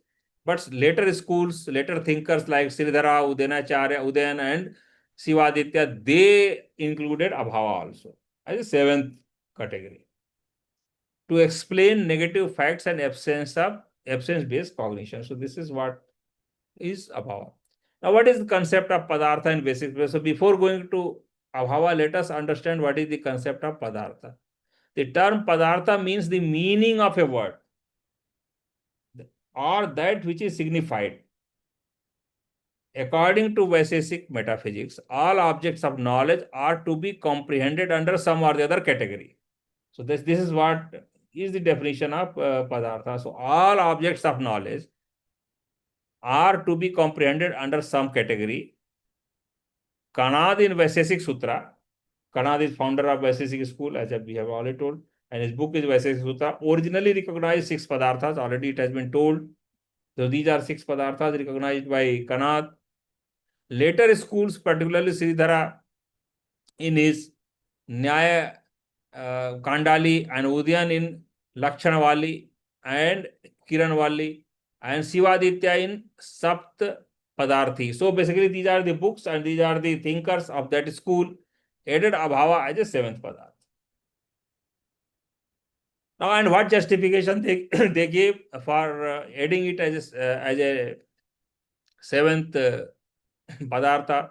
but later schools, later thinkers like Sridhara, Udayanacharya, Udayan and Sivaditya, they included abhava also as a 7th category, to explain negative facts and absence-based cognition. So this is what is abhava. Now, what is the concept of padartha in basic? So before going to abhava, let us understand what is the concept of padartha. The term padartha means the meaning of a word or that which is signified. According to Vaisesika metaphysics, all objects of knowledge are to be comprehended under some or the other category. So this is what is the definition of padartha. So all objects of knowledge are to be comprehended under some category. Kanad in Vaisesika Sutra, Kanad is founder of Vaisesika school, as we have already told, and his book is Vaisesika Sutra. Originally recognized 6 padarthas, already it has been told. So these are 6 padarthas recognized by Kanad. Later schools, particularly Sridhara, in his Nyaya Kandali, and Udayan in Lakshanavali and Kiranvali, and Sivaditya in Sapt Padarthi. So basically these are the books and these are the thinkers of that school, added abhava as a 7th padarth. Now, and what justification they gave for adding it as a 7th padartha?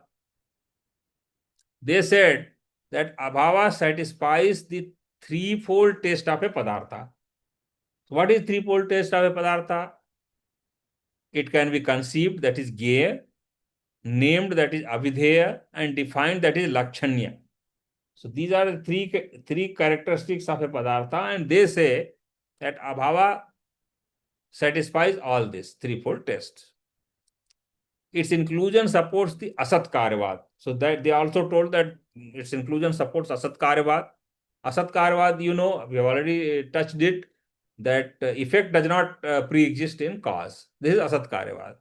They said that abhava satisfies the threefold test of a padartha. So what is threefold test of a padartha? It can be conceived, that is gaya, named, that is avidheya, and defined, that is lakshanya. So these are the three characteristics of a padartha, and they say that abhava satisfies all this threefold test. Its inclusion supports the asat karyavad. So that they also told that its inclusion supports asat karyavad. Asat karyavad, you know, we have already touched it, that effect does not pre-exist in cause. This is asat karyavad.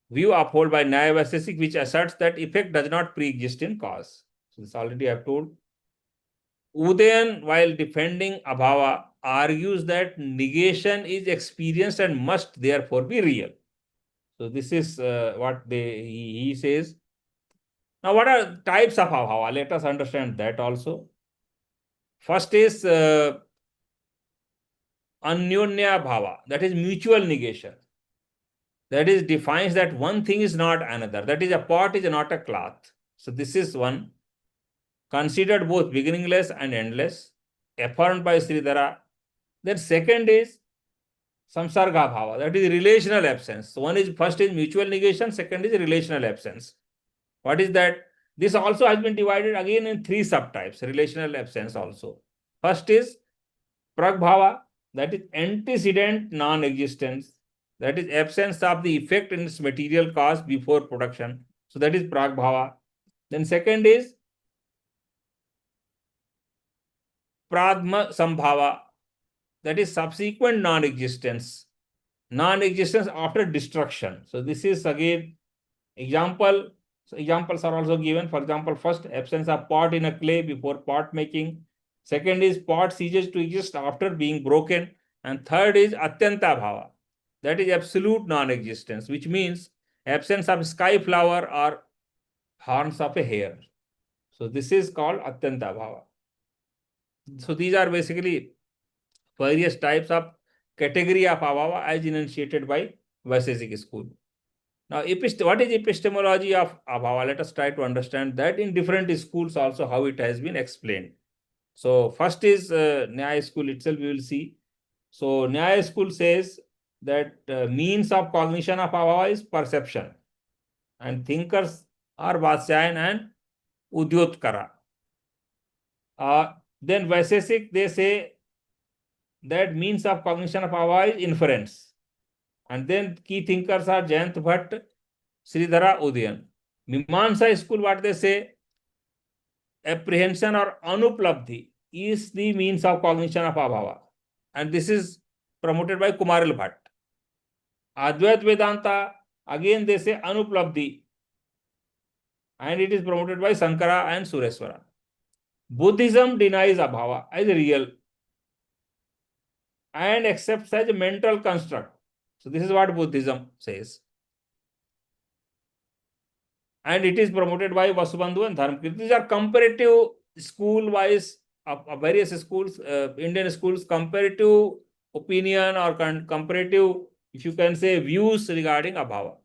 View upheld by Nyaya Vaisesika, which asserts that effect does not pre-exist in cause. So this already I have told. Udayan, while defending abhava, argues that negation is experienced and must therefore be real. So this is what he says. Now, what are types of abhava? Let us understand that also. First is anyonya bhava, that is mutual negation. That is defines that one thing is not another. That is, a pot is not a cloth. So this is one. Considered both beginningless and endless, affirmed by Sridhara. Then second is samsarga bhava, that is relational absence. So one is, first is mutual negation, second is relational absence. What is that? This also has been divided again in 3 subtypes, relational absence also. First is pragbhava, that is antecedent non-existence, that is absence of the effect in its material cause before production. So that is pragbhava. Then second is pradma sambhava, that is subsequent non-existence, non-existence after destruction. So this is again Examples are also given. For example, first, absence of pot in a clay before pot making. Second is pot ceases to exist after being broken. And third is atyanta bhava. That is absolute non-existence, which means absence of sky flower or horns of a hare. So this is called atyanta bhava. So these are basically various types of category of abhava as enunciated by Vaisesika school. Now, what is epistemology of abhava? Let us try to understand that in different schools also how it has been explained. So first is Nyaya school itself, we will see. So Nyaya school says that means of cognition of abhava is perception. And thinkers are Vatsyayan and Udyotkara. Then Vaisesik, they say that means of cognition of abhava is inference. And then key thinkers are Jayant Bhatt, Sridhara, Udayan. Mimamsa school, what they say, apprehension or anuplabdhi is the means of cognition of abhava. And this is promoted by Kumaril Bhatt. Advait Vedanta, again they say anuplabdhi. And it is promoted by Sankara and Sureswara. Buddhism denies abhava as real and accepts as a mental construct. So this is what Buddhism says. And it is promoted by Vasubandhu and Dharmakirti. These are comparative school-wise, various schools, Indian schools, comparative opinion or comparative, if you can say, views regarding abhava.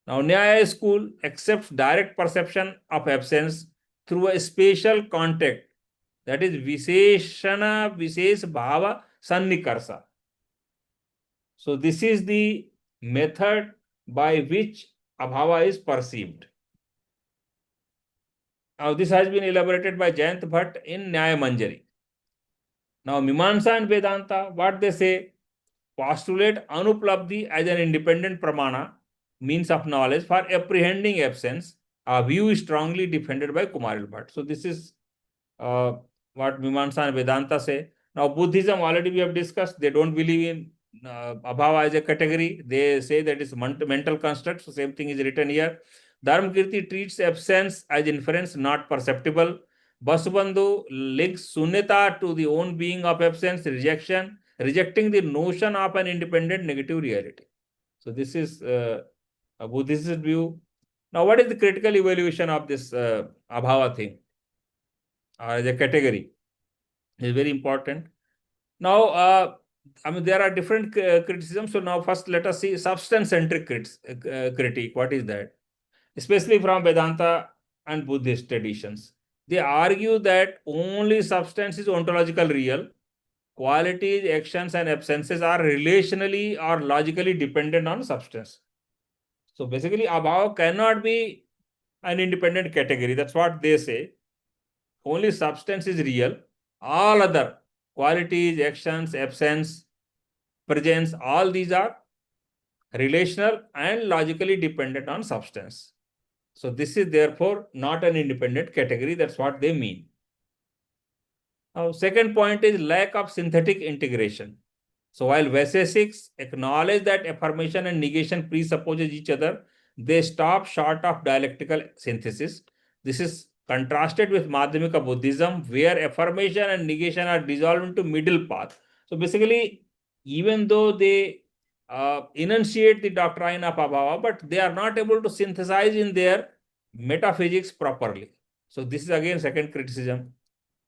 Now, Nyaya school accepts direct perception of absence through a spatial contact, that is Visheshana Vishesh Bhava Sannikarsa. So this is the method by which abhava is perceived. Now this has been elaborated by Jayant Bhatt in Nyaya Manjari. Now Mimamsa and Vedanta, what they say, postulate anuplabdhi as an independent pramana, means of knowledge for apprehending absence. A view is strongly defended by Kumaril Bhatt. So this is what Mimamsa and Vedanta say. Now Buddhism, already we have discussed, they don't believe in abhava as a category. They say that it's mental construct. So same thing is written here. Dharmakirti treats absence as inference, not perceptible. Vasubandhu links sunyata to the own being of absence, rejecting the notion of an independent negative reality. So this is a Buddhist view. Now, what is the critical evaluation of this abhava thing as a category? Is very important. Now, there are different criticisms. So now first let us see substance-centric critique. What is that? Especially from Vedanta and Buddhist traditions. They argue that only substance is ontological real. Qualities, actions, and absences are relationally or logically dependent on substance. So basically, abhava cannot be an independent category. That's what they say. Only substance is real. All other qualities, actions, absence, presence, all these are relational and logically dependent on substance. So this is therefore not an independent category. That's what they mean. Now, second point is lack of synthetic integration. So while Vaisesiks acknowledge that affirmation and negation presupposes each other, they stop short of dialectical synthesis. This is contrasted with Madhyamika Buddhism, where affirmation and negation are dissolved into middle path. So basically, even though they enunciate the doctrine of abhava, but they are not able to synthesize in their metaphysics properly. So this is again second criticism.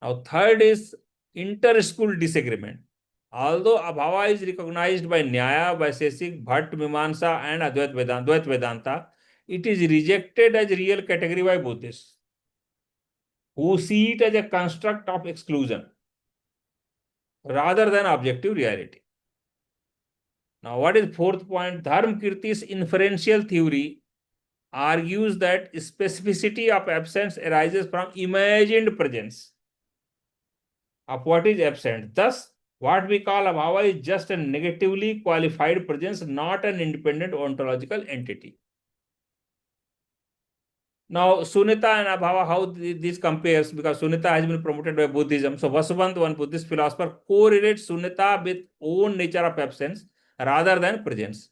Now third is inter-school disagreement. Although abhava is recognized by Nyaya, Vaisesik, Bhatt, Mimamsa and Advait Vedanta, it is rejected as real category by Buddhists, who see it as a construct of exclusion rather than objective reality. Now, what is fourth point? Dharmakirti's inferential theory argues that specificity of absence arises from imagined presence of what is absent. Thus, what we call abhava is just a negatively qualified presence, not an independent ontological entity. Now, Sunyata and abhava, how this compares, because Sunyata has been promoted by Buddhism. So, Vasubandhu, one Buddhist philosopher, correlates Sunyata with own nature of absence rather than presence.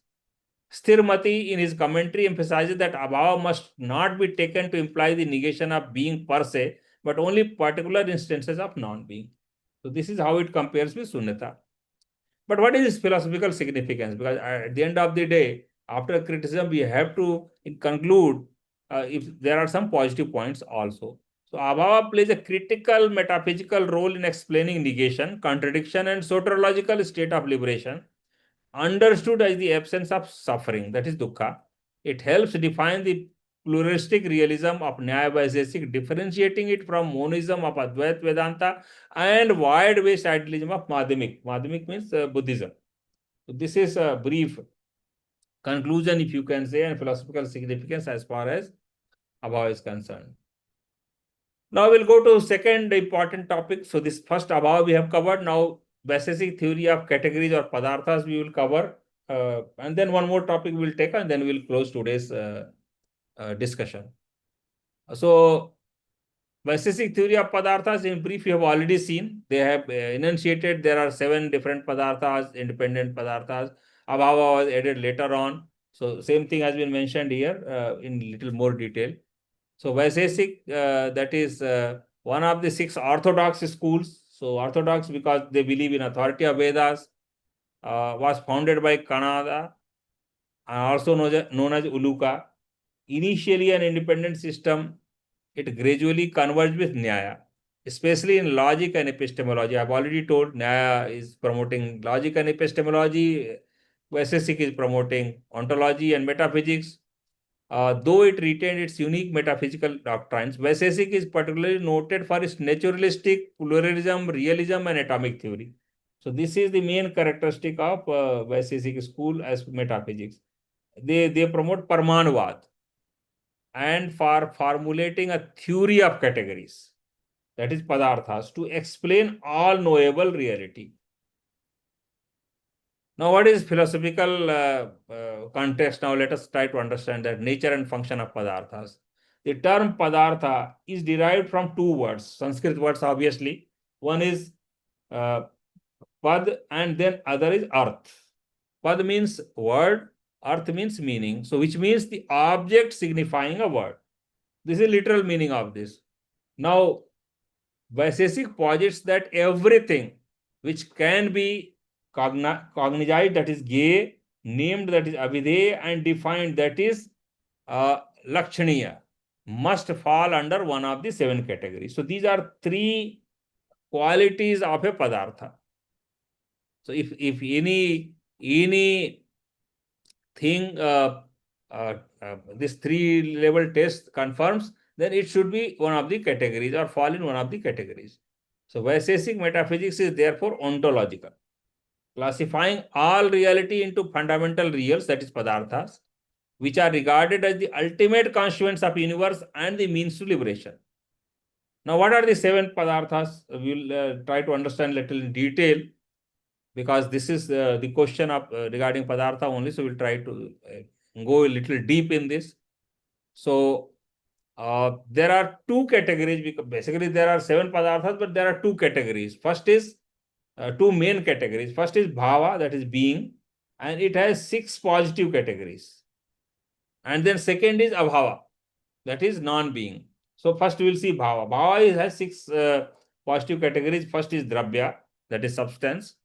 Sthirmati, in his commentary, emphasizes that abhava must not be taken to imply the negation of being per se, but only particular instances of non-being. So this is how it compares with Sunyata. But what is its philosophical significance? Because at the end of the day, after criticism, we have to conclude if there are some positive points also. So abhava plays a critical metaphysical role in explaining negation, contradiction, and soteriological state of liberation, understood as the absence of suffering, that is dukkha. It helps define the pluralistic realism of Nyaya Vaisesika, differentiating it from monism of Advaita Vedanta and wide-based idealism of Madhyamik. Madhyamik means Buddhism. So this is a brief conclusion, if you can say, and philosophical significance as far as abhava is concerned. Now we'll go to second important topic. So this first abhava we have covered. Now Vaisesika theory of categories or padarthas we will cover. And then one more topic we'll take, and then we'll close today's discussion. So Vaisesika theory of padarthas, in brief, you have already seen. They have enunciated there are 7 different padarthas, independent padarthas. Abhava was added later on. So same thing has been mentioned here in little more detail. So Vaisesika, that is one of the 6 orthodox schools. So orthodox because they believe in authority of Vedas, was founded by Kanada, also known as Uluka. Initially an independent system, it gradually converged with Nyaya, especially in logic and epistemology. I've already told Nyaya is promoting logic and epistemology. Vaisesika is promoting ontology and metaphysics. Though it retained its unique metaphysical doctrines, Vaisesika is particularly noted for its naturalistic pluralism, realism, and atomic theory. So this is the main characteristic of Vaisesika school as metaphysics. They promote Parmanvad and for formulating a theory of categories, that is padarthas, to explain all knowable reality. Now, what is philosophical context? Now, let us try to understand that nature and function of padarthas. The term padartha is derived from 2 words, Sanskrit words, obviously. One is pad, and then other is arth. Pad means word, arth means meaning. So, which means the object signifying a word. This is literal meaning of this. Now, Vaisesika posits that everything which can be cognized, that is gay, named, that is avidheya, and defined, that is lakshaniya, must fall under one of the 7 categories. So these are 3 qualities of a padartha. So if any thing this 3-level test confirms, then it should be one of the categories or fall in one of the categories. So Vaisesika metaphysics is therefore ontological, classifying all reality into fundamental reals, that is padarthas, which are regarded as the ultimate constituents of universe and the means to liberation. Now, what are the 7 padarthas? We'll try to understand little in detail, because this is the question of regarding padartha only. So we'll try to go a little deep in this. So there are 2 categories, because basically there are 7 padarthas, but there are 2 categories. First is 2 main categories. First is bhava, that is being, and it has 6 positive categories. And then second is abhava, that is non-being. So first we will see bhava. Bhava has 6 positive categories. First is dravya, that is substance.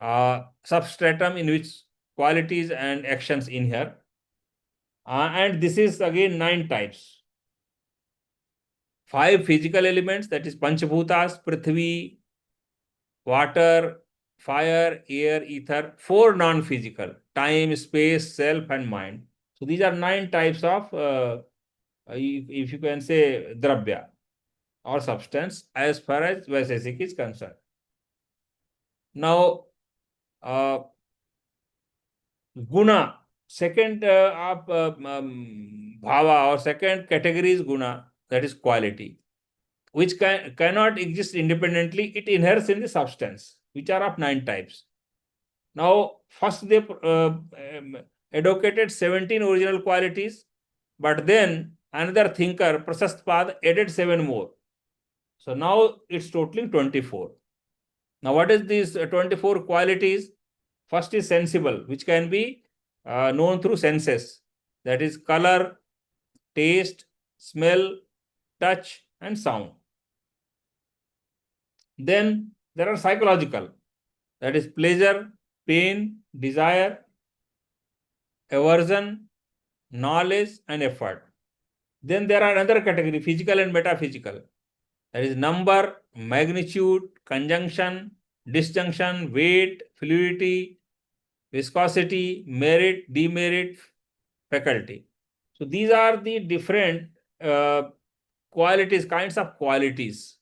Substratum, in which qualities and actions inhere. And this is again 9 types. 5 physical elements, that is Panchabhutas, Prithvi, water, fire, air, ether. 4 non-physical, time, space, self, and mind. So these are 9 types of, if you can say, dravya or substance, as far as Vaisesika is concerned. Now, guna, second of bhava, or second category is guna, that is quality, which cannot exist independently. It inheres in the substance, which are of 9 types. Now, first they advocated 17 original qualities, but then another thinker, Prasastpad, added 7 more. So now it's totaling 24. Now, what is these 24 qualities? First is sensible, which can be known through senses, that is color, taste, smell, touch, and sound. Then there are psychological, that is pleasure, pain, desire, aversion, knowledge, and effort. Then there are another category, physical and metaphysical, that is number, magnitude, conjunction, disjunction, weight, fluidity, viscosity, merit, demerit, faculty. So these are the different qualities, kinds of qualities.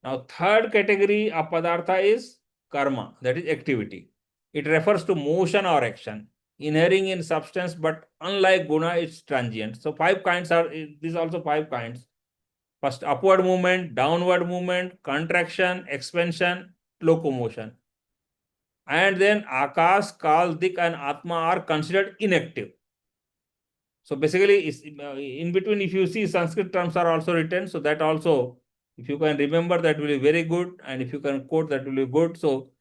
Now, third category of padartha is karma, that is activity. It refers to motion or action, inhering in substance, but unlike guna, it's transient. So five kinds are, these also five kinds. First, upward movement, downward movement, contraction, expansion, locomotion. And then Akash, Kal, Dik, and Atma are considered inactive. So basically, in between, if you see Sanskrit terms are also written, so that also, if you can remember, that will be very good. And if you can quote, that will be good. So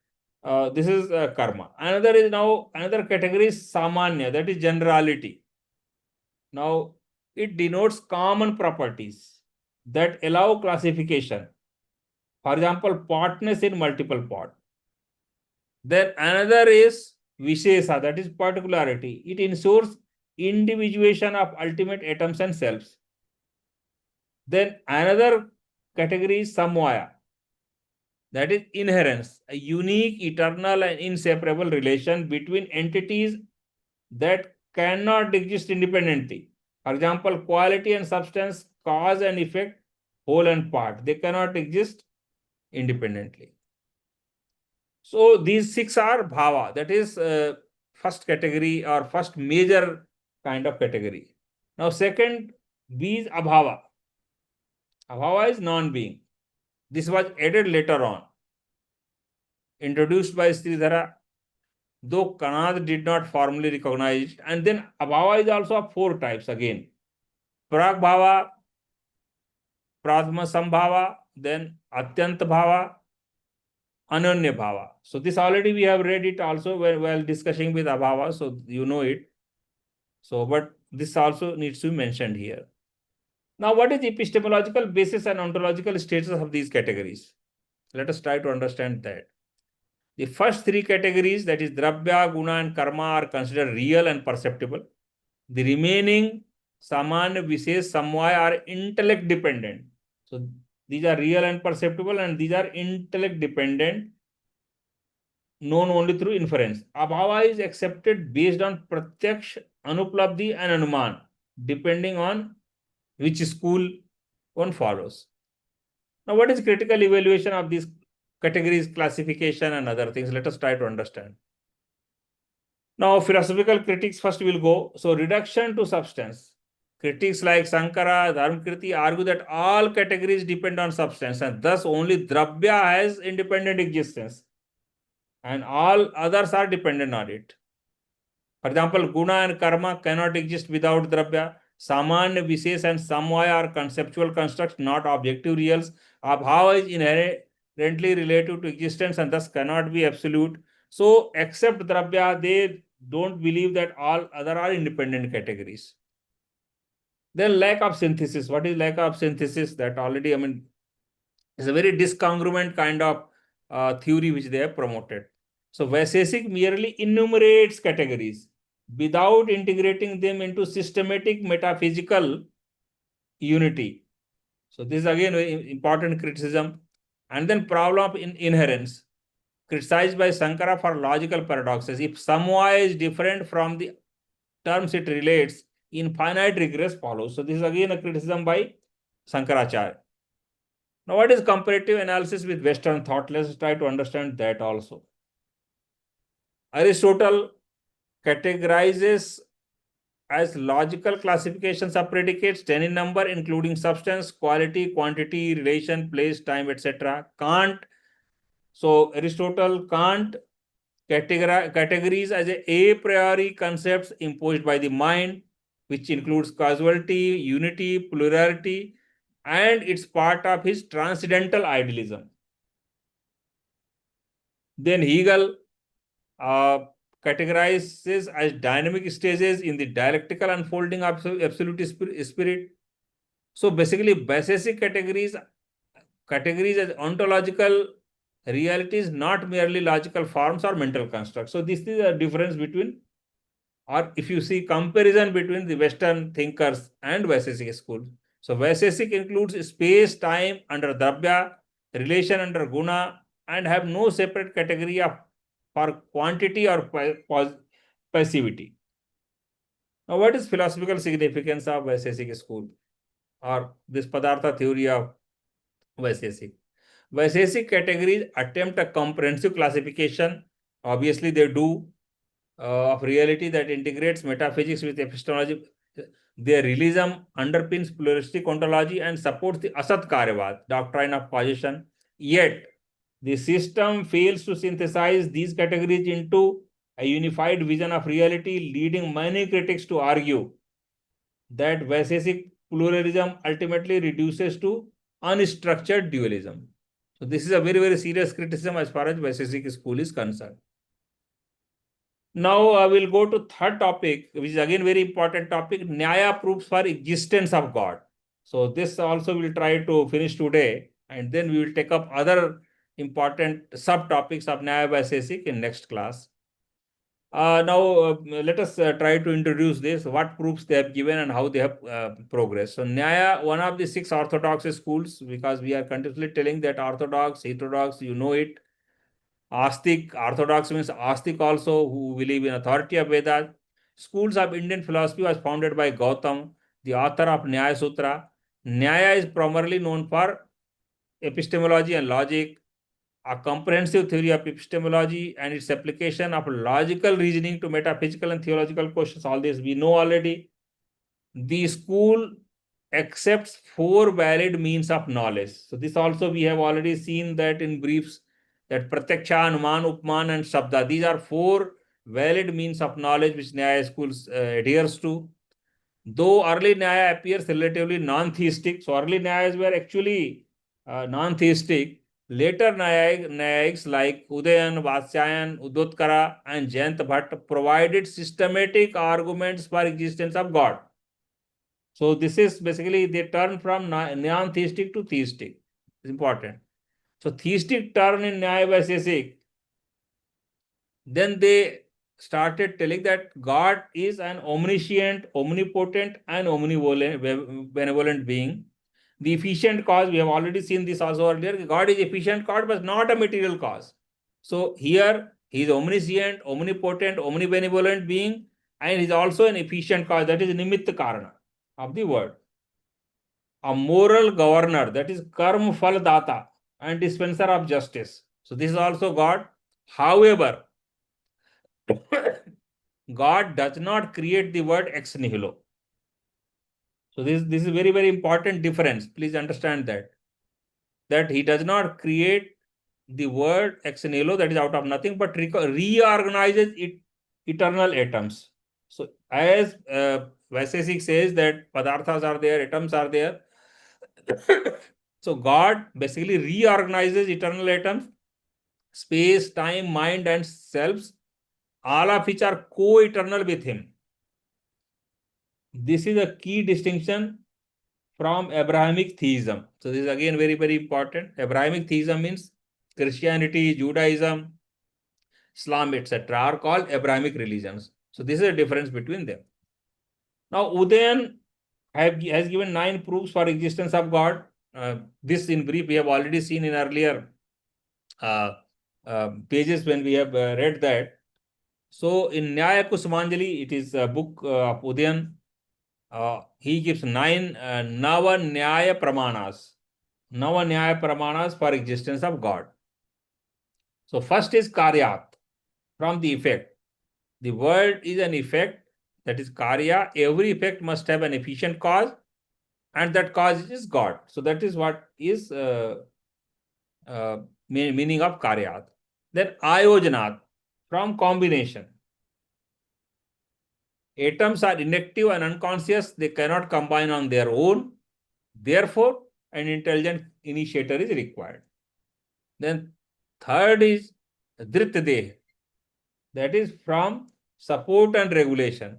this is karma. Another category is samanya, that is generality. Now, it denotes common properties that allow classification. For example, partness in multiple part. Then another is Vishesa, that is particularity. It ensures individuation of ultimate atoms and selves. Then another category is Samvaya, that is inherence, a unique, eternal, and inseparable relation between entities that cannot exist independently. For example, quality and substance, cause and effect, whole and part. They cannot exist independently. So these six are bhava, that is first category or first major kind of category. Now second, B is abhava. Abhava is non-being. This was added later on, introduced by Sridhara, though Kanad did not formally recognize it. And then abhava is also of four types again. Prag bhava, Pradma Sambhava, then Atyant bhava, Ananya bhava. So this already we have read it also while discussing with abhava, so you know it. So, but this also needs to be mentioned here. Now, what is the epistemological basis and ontological status of these categories? Let us try to understand that. The first three categories, that is Dravya, Guna, and Karma, are considered real and perceptible. The remaining Samanya, Vishesh, Samvaya are intellect dependent. So these are real and perceptible, and these are intellect dependent, known only through inference. Abhava is accepted based on Pratyaksh, Anuplabdhi, and Anuman, depending on which school one follows. Now, what is critical evaluation of these categories, classification, and other things? Let us try to understand. Now, philosophical critics first will go. So, reduction to substance. Critics like Sankara, Dharmakirti argue that all categories depend on substance, and thus only Dravya has independent existence, and all others are dependent on it. For example, Guna and Karma cannot exist without Dravya. Samanya, Vishesh, and Samvaya are conceptual constructs, not objective reals. Abhava is inherently relative to existence and thus cannot be absolute. So, except Dravya, they don't believe that all other are independent categories. Then lack of synthesis. What is lack of synthesis? That already, is a very discongruent kind of theory which they have promoted. So Vaisesika merely enumerates categories without integrating them into systematic metaphysical unity. So this is again very important criticism. And then problem of inherence, criticized by Sankara for logical paradoxes. If Samvaya is different from the terms it relates, infinite regress follows. So this is again a criticism by Sankaracharya. Now, what is comparative analysis with Western thought? Let's try to understand that also. Aristotle categorizes as logical classifications of predicates, 10 in number, including substance, quality, quantity, relation, place, time, etc. Kant, so Aristotle, Kant categories as a priori concepts imposed by the mind, which includes causality, unity, plurality, and it's part of his transcendental idealism. Then Hegel categorizes as dynamic stages in the dialectical unfolding of absolute spirit. So basically, Vaisesik categories as ontological realities, not merely logical forms or mental constructs. So this is a difference between, or if you see comparison between the Western thinkers and Vaisesik school. So Vaisesik includes space, time under Dravya, relation under Guna, and have no separate category of for quantity or passivity. Now, what is philosophical significance of Vaisesik school or this Padartha theory of Vaisesik? Vaisesik categories attempt a comprehensive classification. Obviously, they do of reality that integrates metaphysics with epistemology. Their realism underpins pluralistic ontology and supports the Asat Karyavad doctrine of causation. Yet, the system fails to synthesize these categories into a unified vision of reality, leading many critics to argue that Vaisesik pluralism ultimately reduces to unstructured dualism. So this is a very, very serious criticism as far as Vaisesik school is concerned. Now I will go to third topic, which is again very important topic, Nyaya proofs for existence of God. So this also we will try to finish today, and then we will take up other important subtopics of Nyaya Vaisesik in next class. Now let us try to introduce this, what proofs they have given and how they have progressed. So Nyaya, one of the 6 orthodox schools, because we are continuously telling that orthodox, heterodox, you know it. Astic, orthodox means Astic also, who believe in authority of Vedas. Schools of Indian philosophy was founded by Gautam, the author of Nyaya Sutra. Nyaya is primarily known for epistemology and logic, a comprehensive theory of epistemology and its application of logical reasoning to metaphysical and theological questions. All this we know already. The school accepts 4 valid means of knowledge. So this also we have already seen that in briefs, that Pratyaksha, Anuman, Upman and Shabda. These are 4 valid means of knowledge which Nyaya schools adheres to. Though early Nyaya appears relatively non-theistic, so early Nyayas were actually non-theistic. Later Nyayics like Udayan, Vatsyayan, Udotkara and Jayant Bhatt provided systematic arguments for existence of God. So this is basically they turn from non-theistic to theistic. It's important. So theistic turn in Nyaya Vaisesik, then they started telling that God is an omniscient, omnipotent, and benevolent being. The efficient cause, we have already seen this also earlier. God is efficient cause, but not a material cause. So here he is omniscient, omnipotent, omnibenevolent being, and he is also an efficient cause. That is nimitta karana of the word. A moral governor, that is karma phal data and dispenser of justice. So this is also God. However, God does not create the word ex nihilo. So this is very, very important difference. Please understand that he does not create the word ex nihilo, that is out of nothing, but reorganizes eternal atoms. So as Vaisesik says that padarthas are there, atoms are there. So God basically reorganizes eternal atoms, space, time, mind, and selves, all of which are co-eternal with him. This is a key distinction from Abrahamic theism. So this is again very, very important. Abrahamic theism means Christianity, Judaism, Islam, etc. are called Abrahamic religions. So this is a difference between them. Now Udayan has given 9 proofs for existence of God. This in brief we have already seen in earlier pages when we have read that. So in Nyaya Kusumanjali, it is a book of Udayan. He gives 9 Nava Nyaya Pramanas. Nava Nyaya Pramanas for existence of God. So first is Karyat, from the effect. The world is an effect, that is Karya. Every effect must have an efficient cause, and that cause is God. So that is what is meaning of Karyat. Then Ayojanat, from combination. Atoms are inactive and unconscious. They cannot combine on their own. Therefore, an intelligent initiator is required. Then third is Dhritadeh. That is from support and regulation.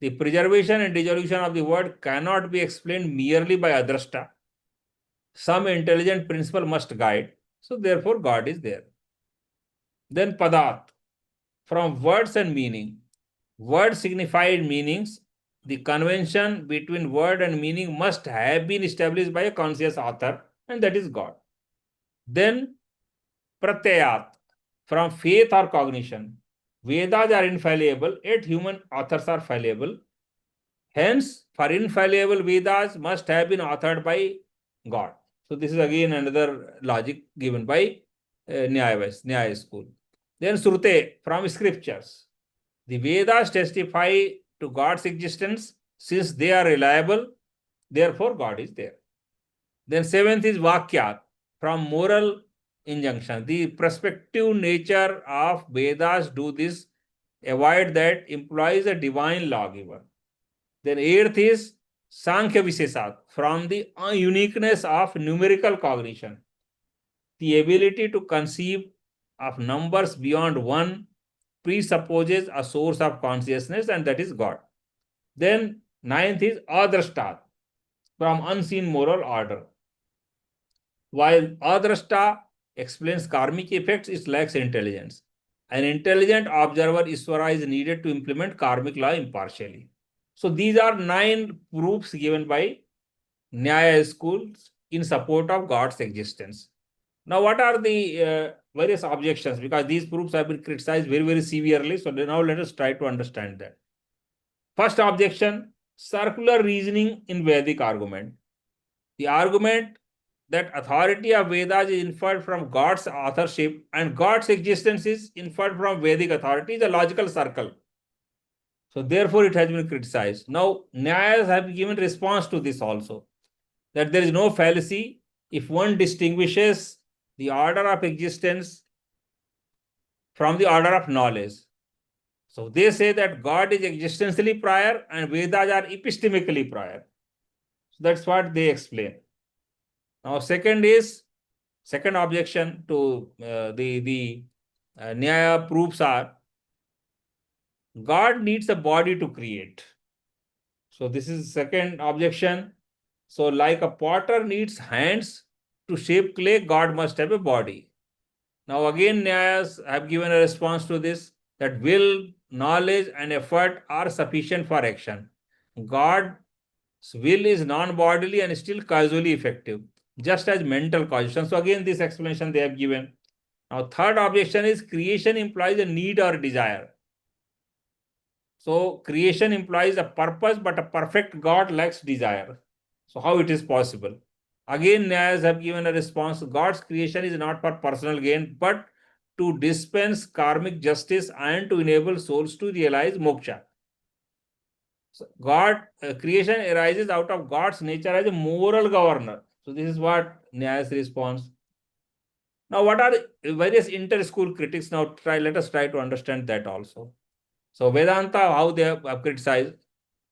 The preservation and dissolution of the world cannot be explained merely by adrashta. Some intelligent principle must guide. So therefore God is there. Then padat, from words and meaning. Word signified meanings. The convention between word and meaning must have been established by a conscious author, and that is God. Then pratyayat, from faith or cognition. Vedas are infallible, yet human authors are fallible. Hence, for infallible Vedas must have been authored by God. So this is again another logic given by Nyaya school. Then Srute, from scriptures. The Vedas testify to God's existence since they are reliable, therefore God is there. Then seventh is Vakyat, from moral injunction. The prospective nature of Vedas do this, avoid that implies a divine lawgiver. Then eighth is Sankhya Vishesat, from the uniqueness of numerical cognition. The ability to conceive of numbers beyond one presupposes a source of consciousness, and that is God. Then ninth is Adrashta, from unseen moral order. While Adrashta explains karmic effects, it lacks intelligence. An intelligent observer Iswara is needed to implement karmic law impartially. So these are 9 proofs given by Nyaya schools in support of God's existence. Now, what are the various objections? Because these proofs have been criticized very, very severely. So now let us try to understand that. First objection, circular reasoning in Vedic argument. The argument that authority of Vedas is inferred from God's authorship and God's existence is inferred from Vedic authority is a logical circle. So therefore it has been criticized. Now Nyayas have given response to this also, that there is no fallacy if one distinguishes the order of existence from the order of knowledge. So they say that God is existentially prior and Vedas are epistemically prior. So that's what they explain. Now, second objection to the Nyaya proofs are God needs a body to create. So this is second objection. So like a potter needs hands to shape clay, God must have a body. Now again, Nyayas have given a response to this, that will, knowledge and effort are sufficient for action. God's will is non-bodily and still causally effective, just as mental causation. So again, this explanation they have given. Now third objection is creation implies a need or desire. So creation implies a purpose, but a perfect God lacks desire. So how it is possible? Again, Nyayas have given a response. God's creation is not for personal gain, but to dispense karmic justice and to enable souls to realize moksha. So creation arises out of God's nature as a moral governor. So this is what Nyaya's response. Now, what are various inter-school critics? Now, let us try to understand that also. So Vedanta, how they have criticized.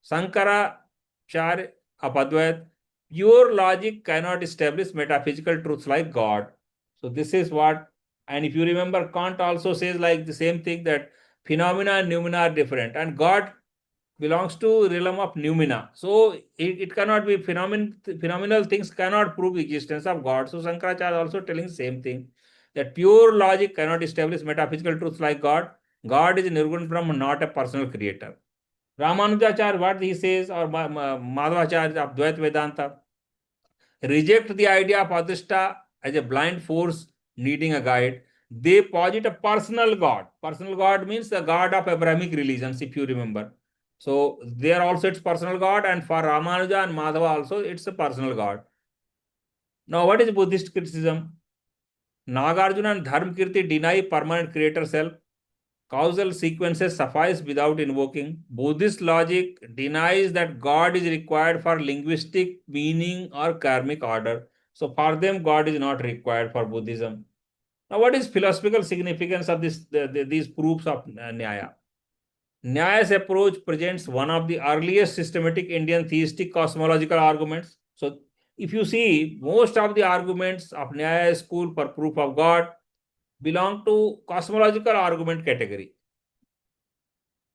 Shankaracharya of Advait, pure logic cannot establish metaphysical truths like God. So this is what, and if you remember, Kant also says like the same thing, that phenomena and noumena are different, and God belongs to realm of noumena. So it cannot be phenomenal things cannot prove existence of God. So Shankaracharya also telling the same thing, that pure logic cannot establish metaphysical truths like God. God is Nirgun Brahma, not a personal creator. Ramanujacharya, what he says, or Madhvacharya of Dvait Vedanta, reject the idea of Adhishta as a blind force needing a guide. They posit a personal God. Personal God means the God of Abrahamic religions, if you remember. So there also it's personal God, and for Ramanuja and Madhava also it's a personal God. Now what is Buddhist criticism? Nagarjuna and Dharmakirti deny permanent creator self. Causal sequences suffice without invoking. Buddhist logic denies that God is required for linguistic meaning or karmic order. So for them, God is not required for Buddhism. Now, what is philosophical significance of these proofs of Nyaya? Nyaya's approach presents one of the earliest systematic Indian theistic cosmological arguments. So, if you see, most of the arguments of Nyaya school for proof of God belong to cosmological argument category.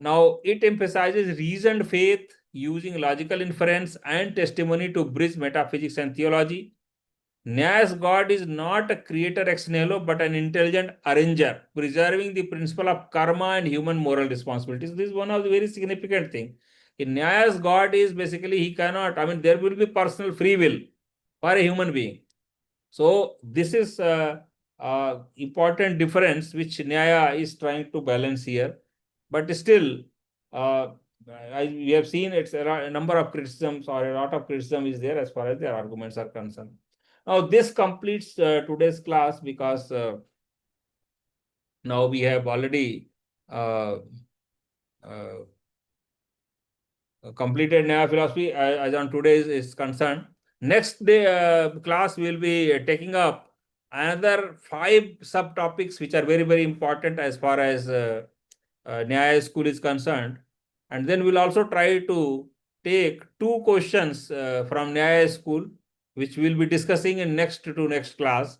Now, it emphasizes reasoned faith using logical inference and testimony to bridge metaphysics and theology. Nyaya's God is not a creator ex nihilo, but an intelligent arranger, preserving the principle of karma and human moral responsibilities. This is one of the very significant things. In Nyaya's God is basically he cannot, I mean, there will be personal free will for a human being. So this is important difference which Nyaya is trying to balance here. But still, uh, we have seen it's a number of criticisms or a lot of criticism is there as far as their arguments are concerned. Now this completes today's class because now we have already uh, uh, completed Nyaya philosophy as on today is concerned. Next day class will be taking up another 5 subtopics which are very, very important as far as Nyaya school is concerned. And then we'll also try to take 2 questions from Nyaya school, which we'll be discussing in next to next class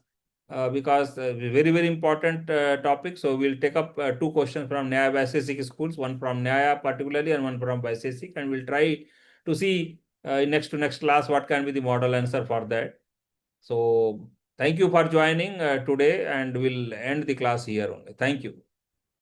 because very, very important topic. So we'll take up 2 questions from Nyaya Vaisesika schools, one from Nyaya particularly and one from Vaisesika, and we'll try to see in next to next class what can be the model answer for that. So thank you for joining today, and we'll end the class here only. Thank you.